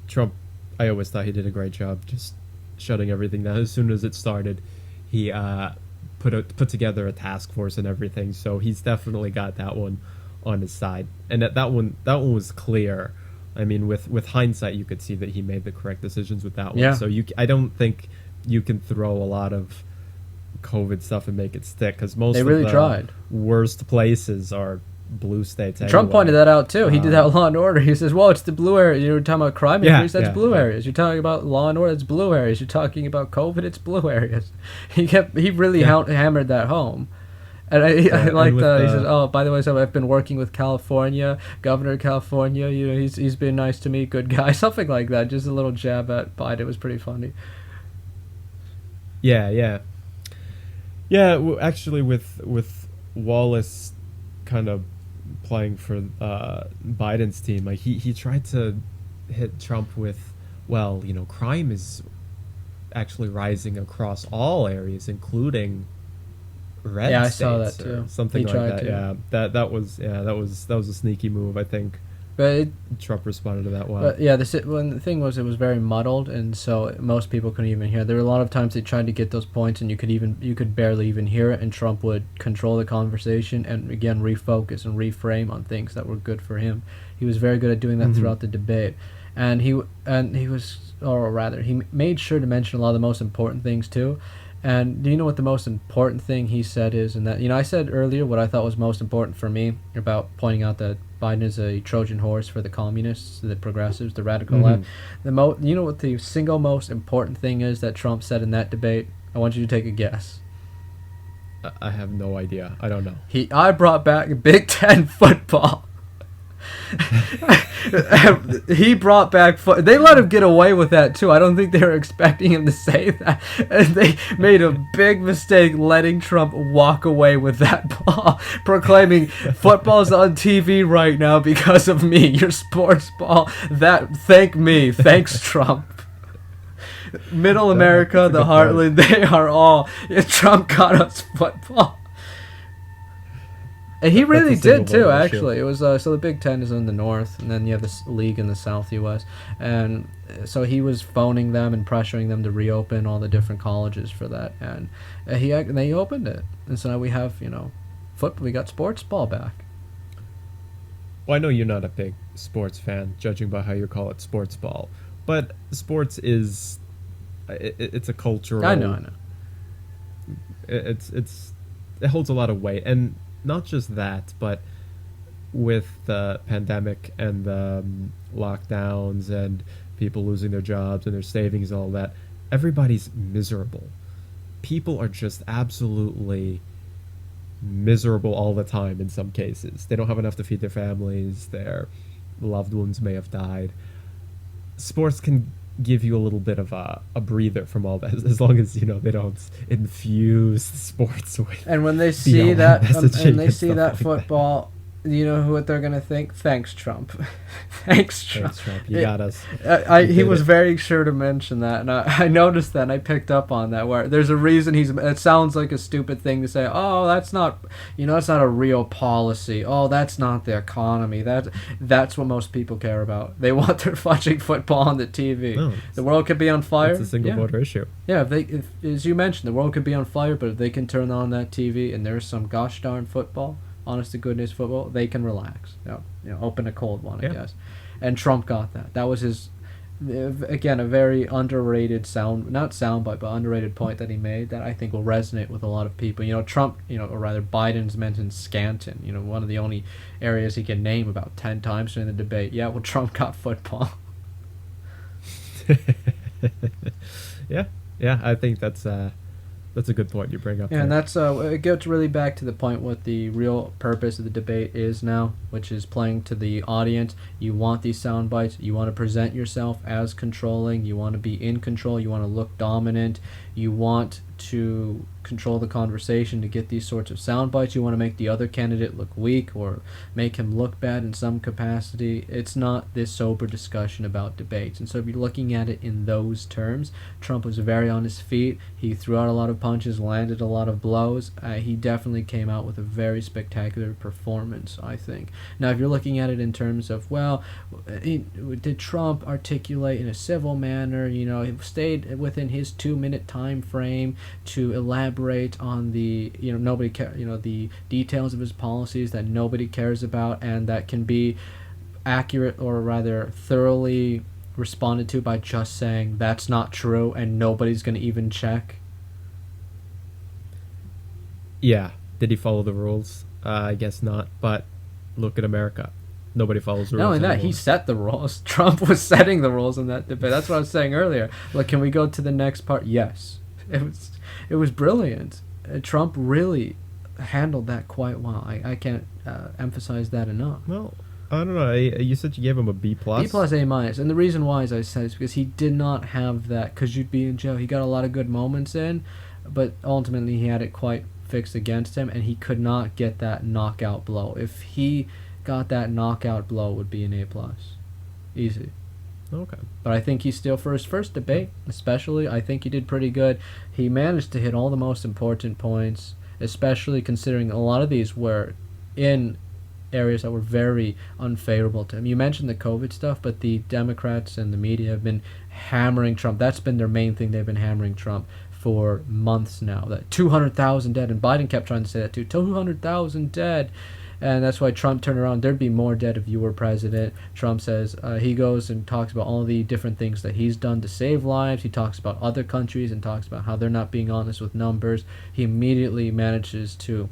S1: Trump. I always thought he did a great job just shutting everything down as soon as it started. He put together a task force and everything, so he's definitely got that one on his side. And that one was clear. I mean, with hindsight, you could see that he made the correct decisions with that one.
S2: Yeah.
S1: So I don't think you can throw a lot of COVID stuff and make it stick, because most
S2: They
S1: of
S2: really
S1: the
S2: tried.
S1: worst places are blue states.
S2: Trump
S1: anyway.
S2: pointed that out too. He did that Law and Order. He says, "Well, it's the blue area. You're talking about crime increase. That's blue areas. You're talking about Law and Order. It's blue areas. You're talking about COVID. It's blue areas." He really hammered that home. And I like that. He says, "Oh, by the way, so I've been working with California, Governor of California. You know, he's been nice to me, good guy, something like that." Just a little jab at Biden. It was pretty funny.
S1: Yeah. Actually, with Wallace kind of playing for Biden's team, like he tried to hit Trump with, well, you know, crime is actually rising across all areas, including red
S2: Yeah, I
S1: states
S2: saw that
S1: or
S2: too.
S1: something
S2: He
S1: like
S2: tried
S1: that.
S2: to.
S1: That was a sneaky move, I think.
S2: But
S1: Trump responded to that well.
S2: But yeah, the thing was, it was very muddled, and so most people couldn't even hear. There were a lot of times they tried to get those points, and you could barely even hear it. And Trump would control the conversation and again refocus and reframe on things that were good for him. He was very good at doing that throughout the debate, and he made sure to mention a lot of the most important things too. And do you know what the most important thing he said is? And that, you know, I said earlier what I thought was most important for me about pointing out that Biden is a Trojan horse for the communists, the progressives, the radical left. You know what the single most important thing is that Trump said in that debate? I want you to take a guess.
S1: I have no idea. I don't know.
S2: I brought back Big Ten football. He brought back they let him get away with that too. I don't think they were expecting him to say that, and they made a big mistake letting Trump walk away with that ball, proclaiming football's on TV right now because of me, your sports ball. Thank me, thanks Trump. Middle America, the heartland, they are all Trump got us football. And he really did too. Actually, it was so the Big Ten is in the north, and then you have this league in the South U.S. And so he was phoning them and pressuring them to reopen all the different colleges for that, and they opened it, and so now we have football. We got sports ball back.
S1: Well, I know you're not a big sports fan, judging by how you call it sports ball, but sports is it's a cultural.
S2: I know.
S1: It holds a lot of weight, and not just that, but with the pandemic and the lockdowns and people losing their jobs and their savings and all that, everybody's miserable. People are just absolutely miserable all the time in some cases. They don't have enough to feed their families. Their loved ones may have died. Sports can give you a little bit of a breather from all that, as long as they don't infuse sports with
S2: And when they see that,
S1: messaging
S2: and they see
S1: stuff
S2: that
S1: like
S2: football, you know what they're gonna think? Thanks, Trump. Thanks, Trump.
S1: Thanks, Trump. You got us.
S2: He was
S1: it.
S2: very sure to mention that, and I noticed that, and I picked up on that. Where there's a reason it sounds like a stupid thing to say. Oh, that's not, that's not a real policy. Oh, that's not the economy. That's what most people care about. They want their watching football on the TV.
S1: No,
S2: The world could be on fire.
S1: it's a single voter issue.
S2: Yeah, if as you mentioned, the world could be on fire, but if they can turn on that TV and there's some gosh darn football, honest to goodness football, they can relax. Open a cold one, I guess. And Trump got that. That was his, again, a very underrated not soundbite, but underrated point that he made that I think will resonate with a lot of people. Trump, or rather Biden's mentioned Scanton, one of the only areas he can name about 10 times during the debate. Yeah, well, Trump got football.
S1: Yeah, I think that's a good point you bring up.
S2: Yeah, and
S1: there.
S2: that's it gets really back to the point what the real purpose of the debate is now, which is playing to the audience. You want these sound bites. You want to present yourself as controlling. You want to be in control. You want to look dominant. You want to control the conversation to get these sorts of sound bites. You want to make the other candidate look weak or make him look bad in some capacity. It's not this sober discussion about debates. And so if you're looking at it in those terms, Trump was very on his feet. He threw out a lot of punches, landed a lot of blows. He definitely came out with a very spectacular performance, I think. Now, if you're looking at it in terms of, did Trump articulate in a civil manner, he stayed within his 2-minute time frame to elaborate on the the details of his policies that nobody cares about and that can be accurate or rather thoroughly responded to by just saying that's not true and nobody's going to even check.
S1: Yeah, did he follow the rules? I guess not, but look at America. Nobody follows the rules.
S2: Not only that,
S1: anymore.
S2: he set the rules. Trump was setting the rules in that debate. That's what I was saying earlier. Look, can we go to the next part? Yes. It was brilliant. Trump really handled that quite well. I can't emphasize that enough.
S1: Well, I don't know. You said you gave him a B+.
S2: B+, A-, and the reason why, as I said, is because he did not have that, because you'd be in jail. He got a lot of good moments in, but ultimately he had it quite fixed against him, and he could not get that knockout blow. If he got that knockout blow, it would be an A+. Easy.
S1: Okay.
S2: But I think he's still, for his first debate, especially, I think he did pretty good. He managed to hit all the most important points, especially considering a lot of these were in areas that were very unfavorable to him. You mentioned the COVID stuff, but the Democrats and the media have been hammering Trump. That's been their main thing. They've been hammering Trump for months now. That 200,000 dead, and Biden kept trying to say that too. 200,000 dead. And that's why Trump turned around. There'd be more dead if you were president. Trump says he goes and talks about all the different things that he's done to save lives. He talks about other countries and talks about how they're not being honest with numbers. He immediately manages to,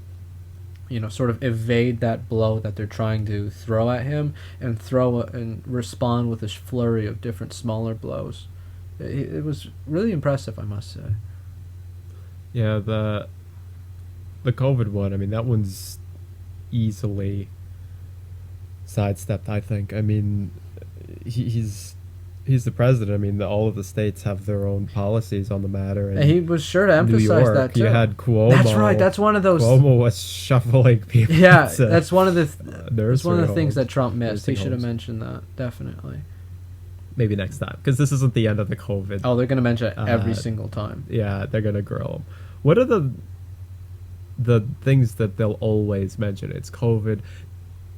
S2: sort of evade that blow that they're trying to throw at him and respond with a flurry of different smaller blows. It was really impressive, I must say.
S1: Yeah, the COVID one. I mean, that one's easily sidestepped, I think. I mean, he's the president. I mean, all of the states have their own policies on the matter.
S2: And he was sure to emphasize that too.
S1: You had Cuomo.
S2: That's right. That's one of those.
S1: Cuomo was shuffling people.
S2: Yeah, that's one of the. That's one of the things
S1: homes,
S2: that Trump missed. He should have
S1: homes.
S2: mentioned that, definitely.
S1: Maybe next time, because this isn't the end of the COVID.
S2: Oh, they're gonna mention it every single time.
S1: Yeah, they're gonna grill him. What are the things that they'll always mention? It's COVID.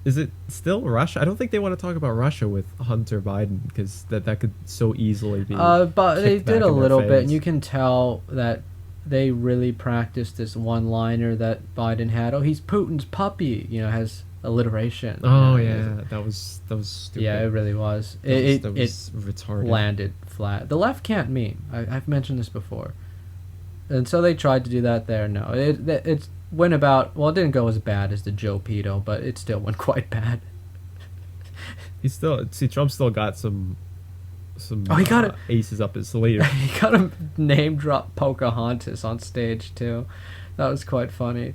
S1: Is it still Russia? I don't think they want to talk about Russia with Hunter Biden, because that could so easily be.
S2: But they
S1: kicked
S2: did
S1: back
S2: a
S1: in their
S2: little bit,
S1: face.
S2: and you can tell that they really practiced this one-liner that Biden had. Oh, he's Putin's puppy. Has alliteration.
S1: Oh yeah, that was stupid.
S2: Yeah, it really was.
S1: That was retarded.
S2: Landed flat. The left can't meme. I've mentioned this before, and so they tried to do that there. No, it went about. Well, it didn't go as bad as the Joe Pedo, but it still went quite bad.
S1: Trump still got some
S2: he got it.
S1: aces up his sleeve.
S2: He got a name drop Pocahontas on stage too. That was quite funny.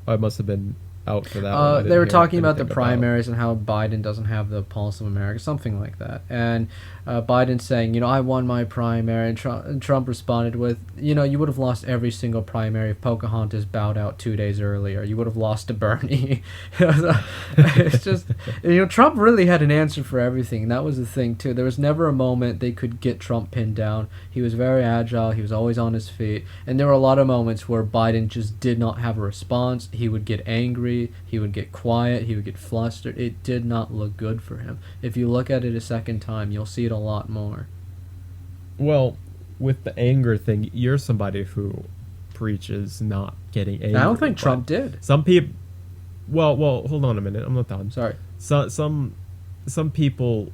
S1: I must have been out for that one. I
S2: They
S1: didn't
S2: were
S1: hear
S2: talking about the
S1: anything about.
S2: primaries and how Biden doesn't have the pulse of America, something like that. And Biden saying, I won my primary, and Trump responded with, you would have lost every single primary if Pocahontas bowed out 2 days earlier. You would have lost to Bernie. It's just, Trump really had an answer for everything. That was the thing too. There was never a moment they could get Trump pinned down. He was very agile. He was always on his feet. And there were a lot of moments where Biden just did not have a response. He would get angry. He would get quiet. He would get flustered. It did not look good for him. If you look at it a second time, you'll see it a lot more.
S1: Well, with the anger thing, you're somebody who preaches not getting angry.
S2: I don't think
S1: but
S2: Trump did.
S1: Some people. Well, hold on a minute. I'm not done.
S2: Sorry.
S1: Some people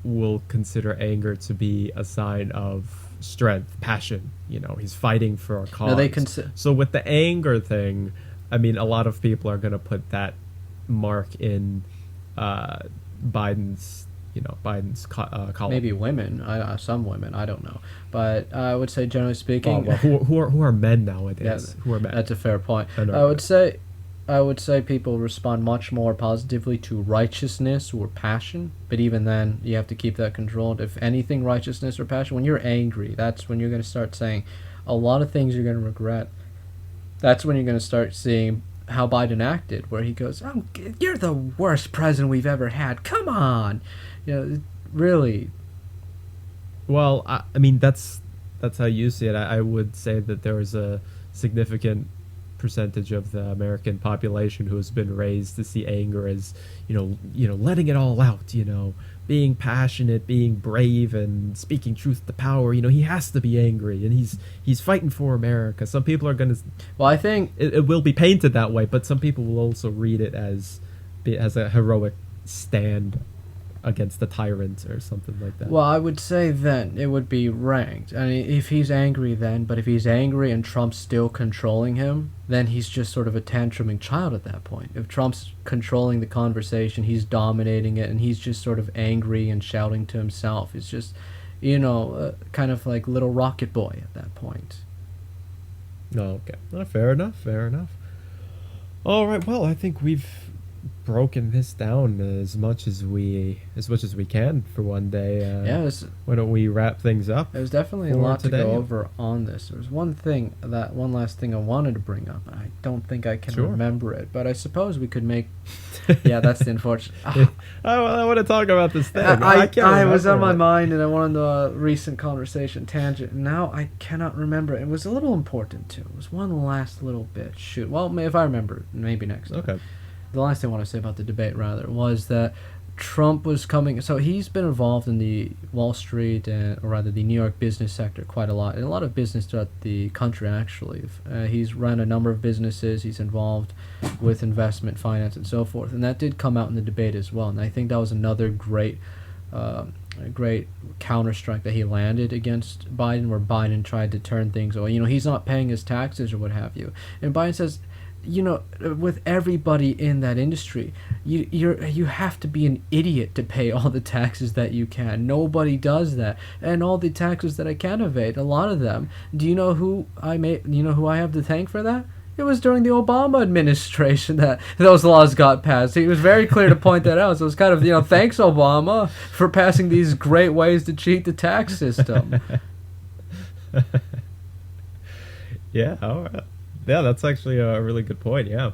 S1: will consider anger to be a sign of strength, passion. He's fighting for a cause.
S2: No, they consider.
S1: So with the anger thing, I mean, a lot of people are going to put that mark in Biden's, column.
S2: Maybe women, some women, I don't know, but I would say generally speaking,
S1: well, who are men nowadays?
S2: Yeah,
S1: who are men?
S2: that's a fair point.
S1: I
S2: I would say people respond much more positively to righteousness or passion, but even then, you have to keep that controlled. If anything, righteousness or passion, when you're angry, that's when you're going to start saying a lot of things you're going to regret. That's when you're going to start seeing how Biden acted, where he goes, "You're the worst president we've ever had. Come on," really.
S1: Well, I mean, that's how you see it. I would say that there is a significant percentage of the American population who has been raised to see anger as, letting it all out, being passionate, being brave, and speaking truth to power. He has to be angry, and he's fighting for America. Some people are going to.
S2: Well, I think
S1: it will be painted that way, but some people will also read it as a heroic stand against the tyrant or something like that.
S2: Well, I would say then it would be ranked. I mean, if he's angry then, but if he's angry and Trump's still controlling him, then he's just sort of a tantruming child at that point. If Trump's controlling the conversation, he's dominating it, and he's just sort of angry and shouting to himself. It's just, kind of like little rocket boy at that point.
S1: Oh, okay. Fair enough. All right. Well, I think we've broken this down as much as we can for one day. Why don't we wrap things up?
S2: There's definitely a lot to go over on this. There's one last thing I wanted to bring up. I don't think I can remember it, but I suppose we could make. Yeah, that's the unfortunate.
S1: I want to talk about this thing.
S2: I was on my mind, and I wanted a recent conversation tangent. And now I cannot remember. It was a little important too. It was one last little bit. Shoot. Well, if I remember, maybe next time.
S1: Okay.
S2: The last thing I want to say about the debate, rather, was that Trump was coming. So he's been involved in the Wall Street, or rather the New York business sector quite a lot, and a lot of business throughout the country, actually. He's run a number of businesses. He's involved with investment, finance, and so forth. And that did come out in the debate as well. And I think that was another great counterstrike that he landed against Biden, where Biden tried to turn things, he's not paying his taxes or what have you. And Biden says, with everybody in that industry, you have to be an idiot to pay all the taxes that you can. Nobody does that, and all the taxes that I can evade, a lot of them. Do you know who I have to thank for that? It was during the Obama administration that those laws got passed. He was very clear to point that out. So it was kind of, thanks Obama for passing these great ways to cheat the tax system.
S1: Yeah. All right. Yeah, that's actually a really good point. Yeah,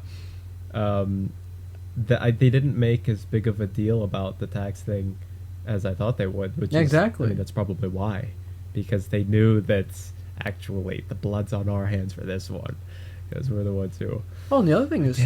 S1: they didn't make as big of a deal about the tax thing as I thought they would. Which
S2: exactly.
S1: I mean, that's probably why, because they knew that actually the blood's on our hands for this one, because we're the ones who.
S2: Well, and the other thing is,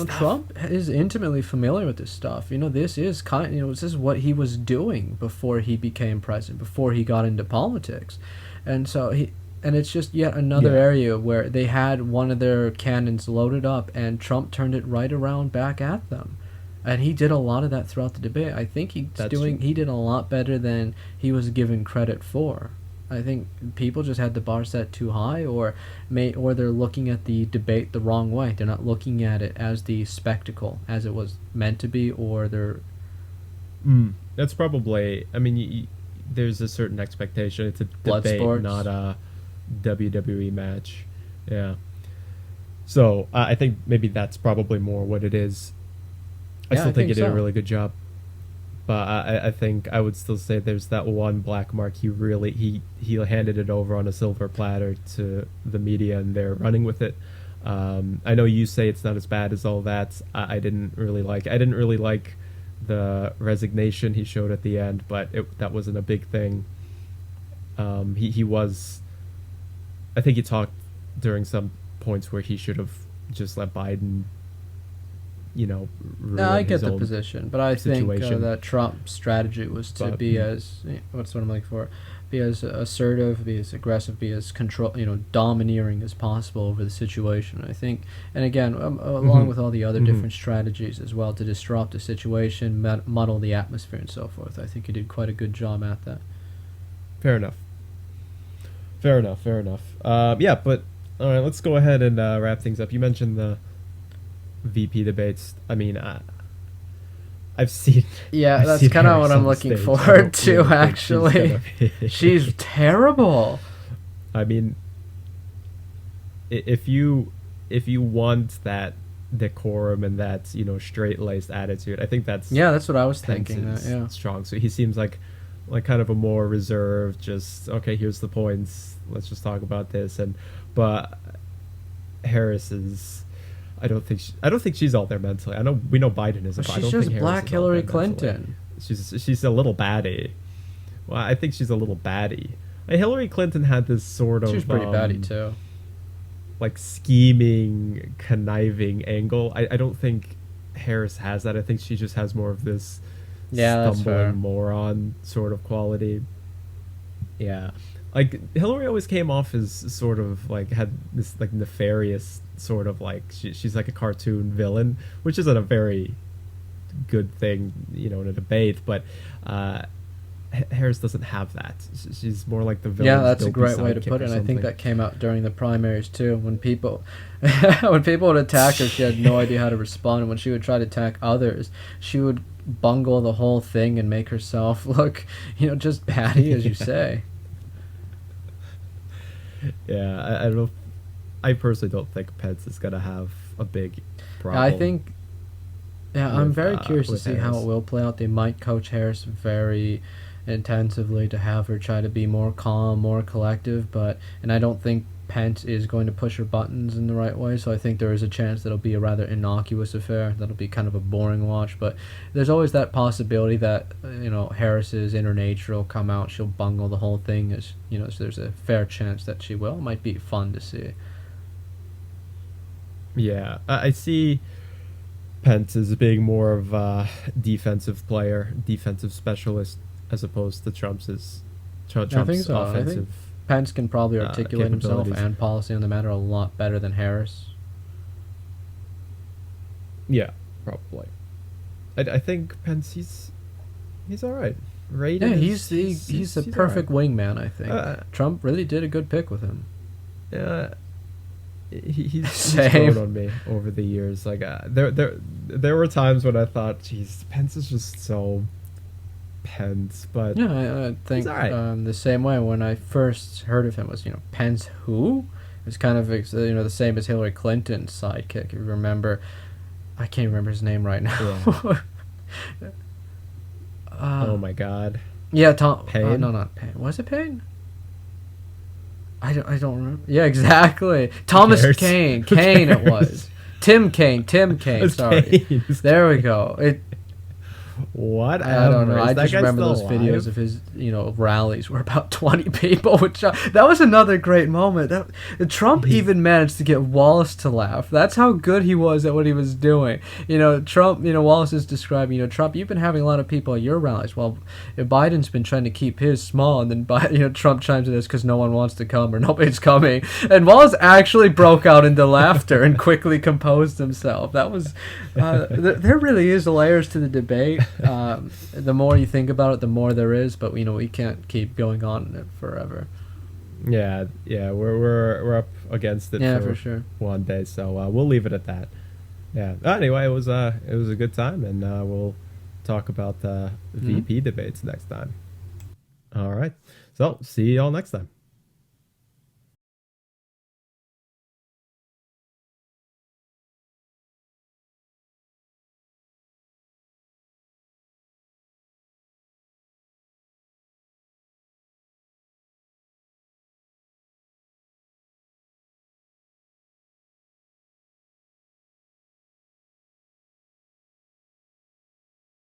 S2: Trump is intimately familiar with this stuff. This is this is what he was doing before he became president, before he got into politics, and so he. And it's just yet another area where they had one of their cannons loaded up, and Trump turned it right around back at them. And he did a lot of that throughout the debate. I think he did a lot better than he was given credit for. I think people just had the bar set too high, or they're looking at the debate the wrong way. They're not looking at it as the spectacle as it was meant to be, or they're.
S1: That's probably. I mean, there's a certain expectation. It's a
S2: blood
S1: debate,
S2: sports.
S1: not a WWE match. Yeah. So I think maybe that's probably more what it is. I
S2: Yeah,
S1: still
S2: I
S1: think he
S2: think
S1: did a
S2: so.
S1: really good job, but I think I would still say there's that one black mark. He handed it over on a silver platter to the media, and they're running with it. I know you say it's not as bad as all that. I didn't really like. I didn't really like the resignation he showed at the end, but that wasn't a big thing. He was. I think he talked during some points where he should have just let Biden,
S2: No, I
S1: ruin
S2: get
S1: his
S2: the
S1: own
S2: position, but I think
S1: situation.
S2: that Trump's strategy was to
S1: But
S2: be as what's what I'm looking for, be as assertive, be as aggressive, be as domineering as possible over the situation. I think, and again, along
S1: mhm,
S2: with all the other
S1: mhm.
S2: different strategies as well to disrupt the situation, muddle the atmosphere, and so forth. I think he did quite a good job at that.
S1: Fair enough. Fair enough. Fair enough. Yeah, but all right, let's go ahead and wrap things up. You mentioned the VP debates. I mean, I've seen
S2: Yeah,
S1: I've
S2: that's
S1: seen
S2: kind of what
S1: Harris
S2: I'm
S1: on the
S2: looking
S1: stage. I
S2: forward
S1: don't
S2: to.
S1: really think she's gonna
S2: Actually,
S1: be.
S2: she's terrible.
S1: I mean, if you want that decorum and that straight laced attitude, I think that's
S2: Yeah, that's what I was thinking.
S1: Pence's
S2: Yeah.
S1: strong. So he seems like kind of a more reserved, just okay. Here's the points. Let's just talk about this. But Harris is. I don't think she's all there mentally. I know we know Biden isn't,
S2: Well,
S1: but I
S2: she's
S1: don't think
S2: just
S1: Harris
S2: black
S1: is all there
S2: Hillary
S1: mentally.
S2: Clinton.
S1: She's a little baddie. Well, I think she's a little baddie. Hillary Clinton had this sort
S2: She was
S1: of
S2: pretty batty too.
S1: like scheming, conniving angle. I don't think Harris has that. I think she just has more of this
S2: Yeah, that's
S1: stumbling
S2: fair.
S1: moron sort of quality. Yeah. Like Hillary always came off as sort of like had this like nefarious sort of like she's like a cartoon villain, which isn't a very good thing, in a debate, but Harris doesn't have that. She's more like the
S2: Yeah,
S1: villain's
S2: that's a
S1: dopey
S2: great way to
S1: sidekick
S2: put
S1: or
S2: it. And I think
S1: something.
S2: that came out during the primaries too. When people, when people would attack her, she had no idea how to respond. And when she would try to attack others, she would bungle the whole thing and make herself look, just batty, as you say.
S1: Yeah, I don't. I personally don't think Pence is gonna have a big
S2: I
S1: problem
S2: think, yeah, I'm very curious to
S1: with
S2: see how it
S1: Harris.
S2: will play out. They might coach Harris very intensively to have her try to be more calm, more collective, and I don't think Pence is going to push her buttons in the right way, so I think there is a chance that'll be a rather innocuous affair. That'll be kind of a boring watch, but there's always that possibility that, Harris's inner nature will come out. She'll bungle the whole thing, so there's a fair chance that she will. It might be fun to see.
S1: Yeah, I see Pence as being more of a defensive player, defensive specialist, as opposed to
S2: I think
S1: Trump's
S2: so. I think
S1: offensive
S2: Pence can probably articulate himself
S1: capabilities.
S2: and policy on the matter a lot better than Harris.
S1: Yeah, probably. I think Pence he's all right.
S2: Yeah,
S1: Raiden
S2: he's
S1: is
S2: the he's the
S1: he's all right.
S2: perfect wingman. I think
S1: Uh,
S2: Trump really did a good pick with him.
S1: uh, he's grown
S2: Same.
S1: on me over the years. Like there were times when I thought, geez, Pence is just so Pence, but
S2: Yeah, I
S1: he's
S2: think
S1: all right.
S2: the same way when I first heard of him was Pence who. It was kind of the same as Hillary Clinton's sidekick. If you remember, I can't remember his name right
S1: Yeah.
S2: now.
S1: Oh
S2: uh,
S1: my God.
S2: yeah, Tom. No,
S1: Payne.
S2: not Payne. Was it Payne? I don't remember. Yeah, exactly.
S1: Who
S2: Thomas
S1: cares?
S2: Kane.
S1: Who
S2: Kane it
S1: cares?
S2: was. Tim Kane. Tim Kane.
S1: It's
S2: Sorry.
S1: Kane. It's
S2: There we
S1: Kane.
S2: go. I don't know.
S1: Whatever. Is
S2: I
S1: that
S2: just
S1: guy
S2: remember
S1: still
S2: those videos
S1: alive?
S2: of his, rallies where about 20 people would shout. That was another great moment. Trump
S1: He's
S2: even managed to get Wallace to laugh. That's how good he was at what he was doing. Trump, Wallace is describing, Trump, you've been having a lot of people at your rallies. Well, Biden's been trying to keep his small, and then, Trump chimes in this because no one wants to come or nobody's coming. And Wallace actually broke out into laughter and quickly composed himself. That was, there really is layers to the debate. The more you think about it, the more there is. But we can't keep going on in it forever.
S1: yeah. We're up against it
S2: Yeah, for
S1: for
S2: sure.
S1: one day, so we'll leave it at that. Yeah. Anyway, it was a good time, and we'll talk about the
S2: Hmm.
S1: VP debates next time. All right. So see y'all next time.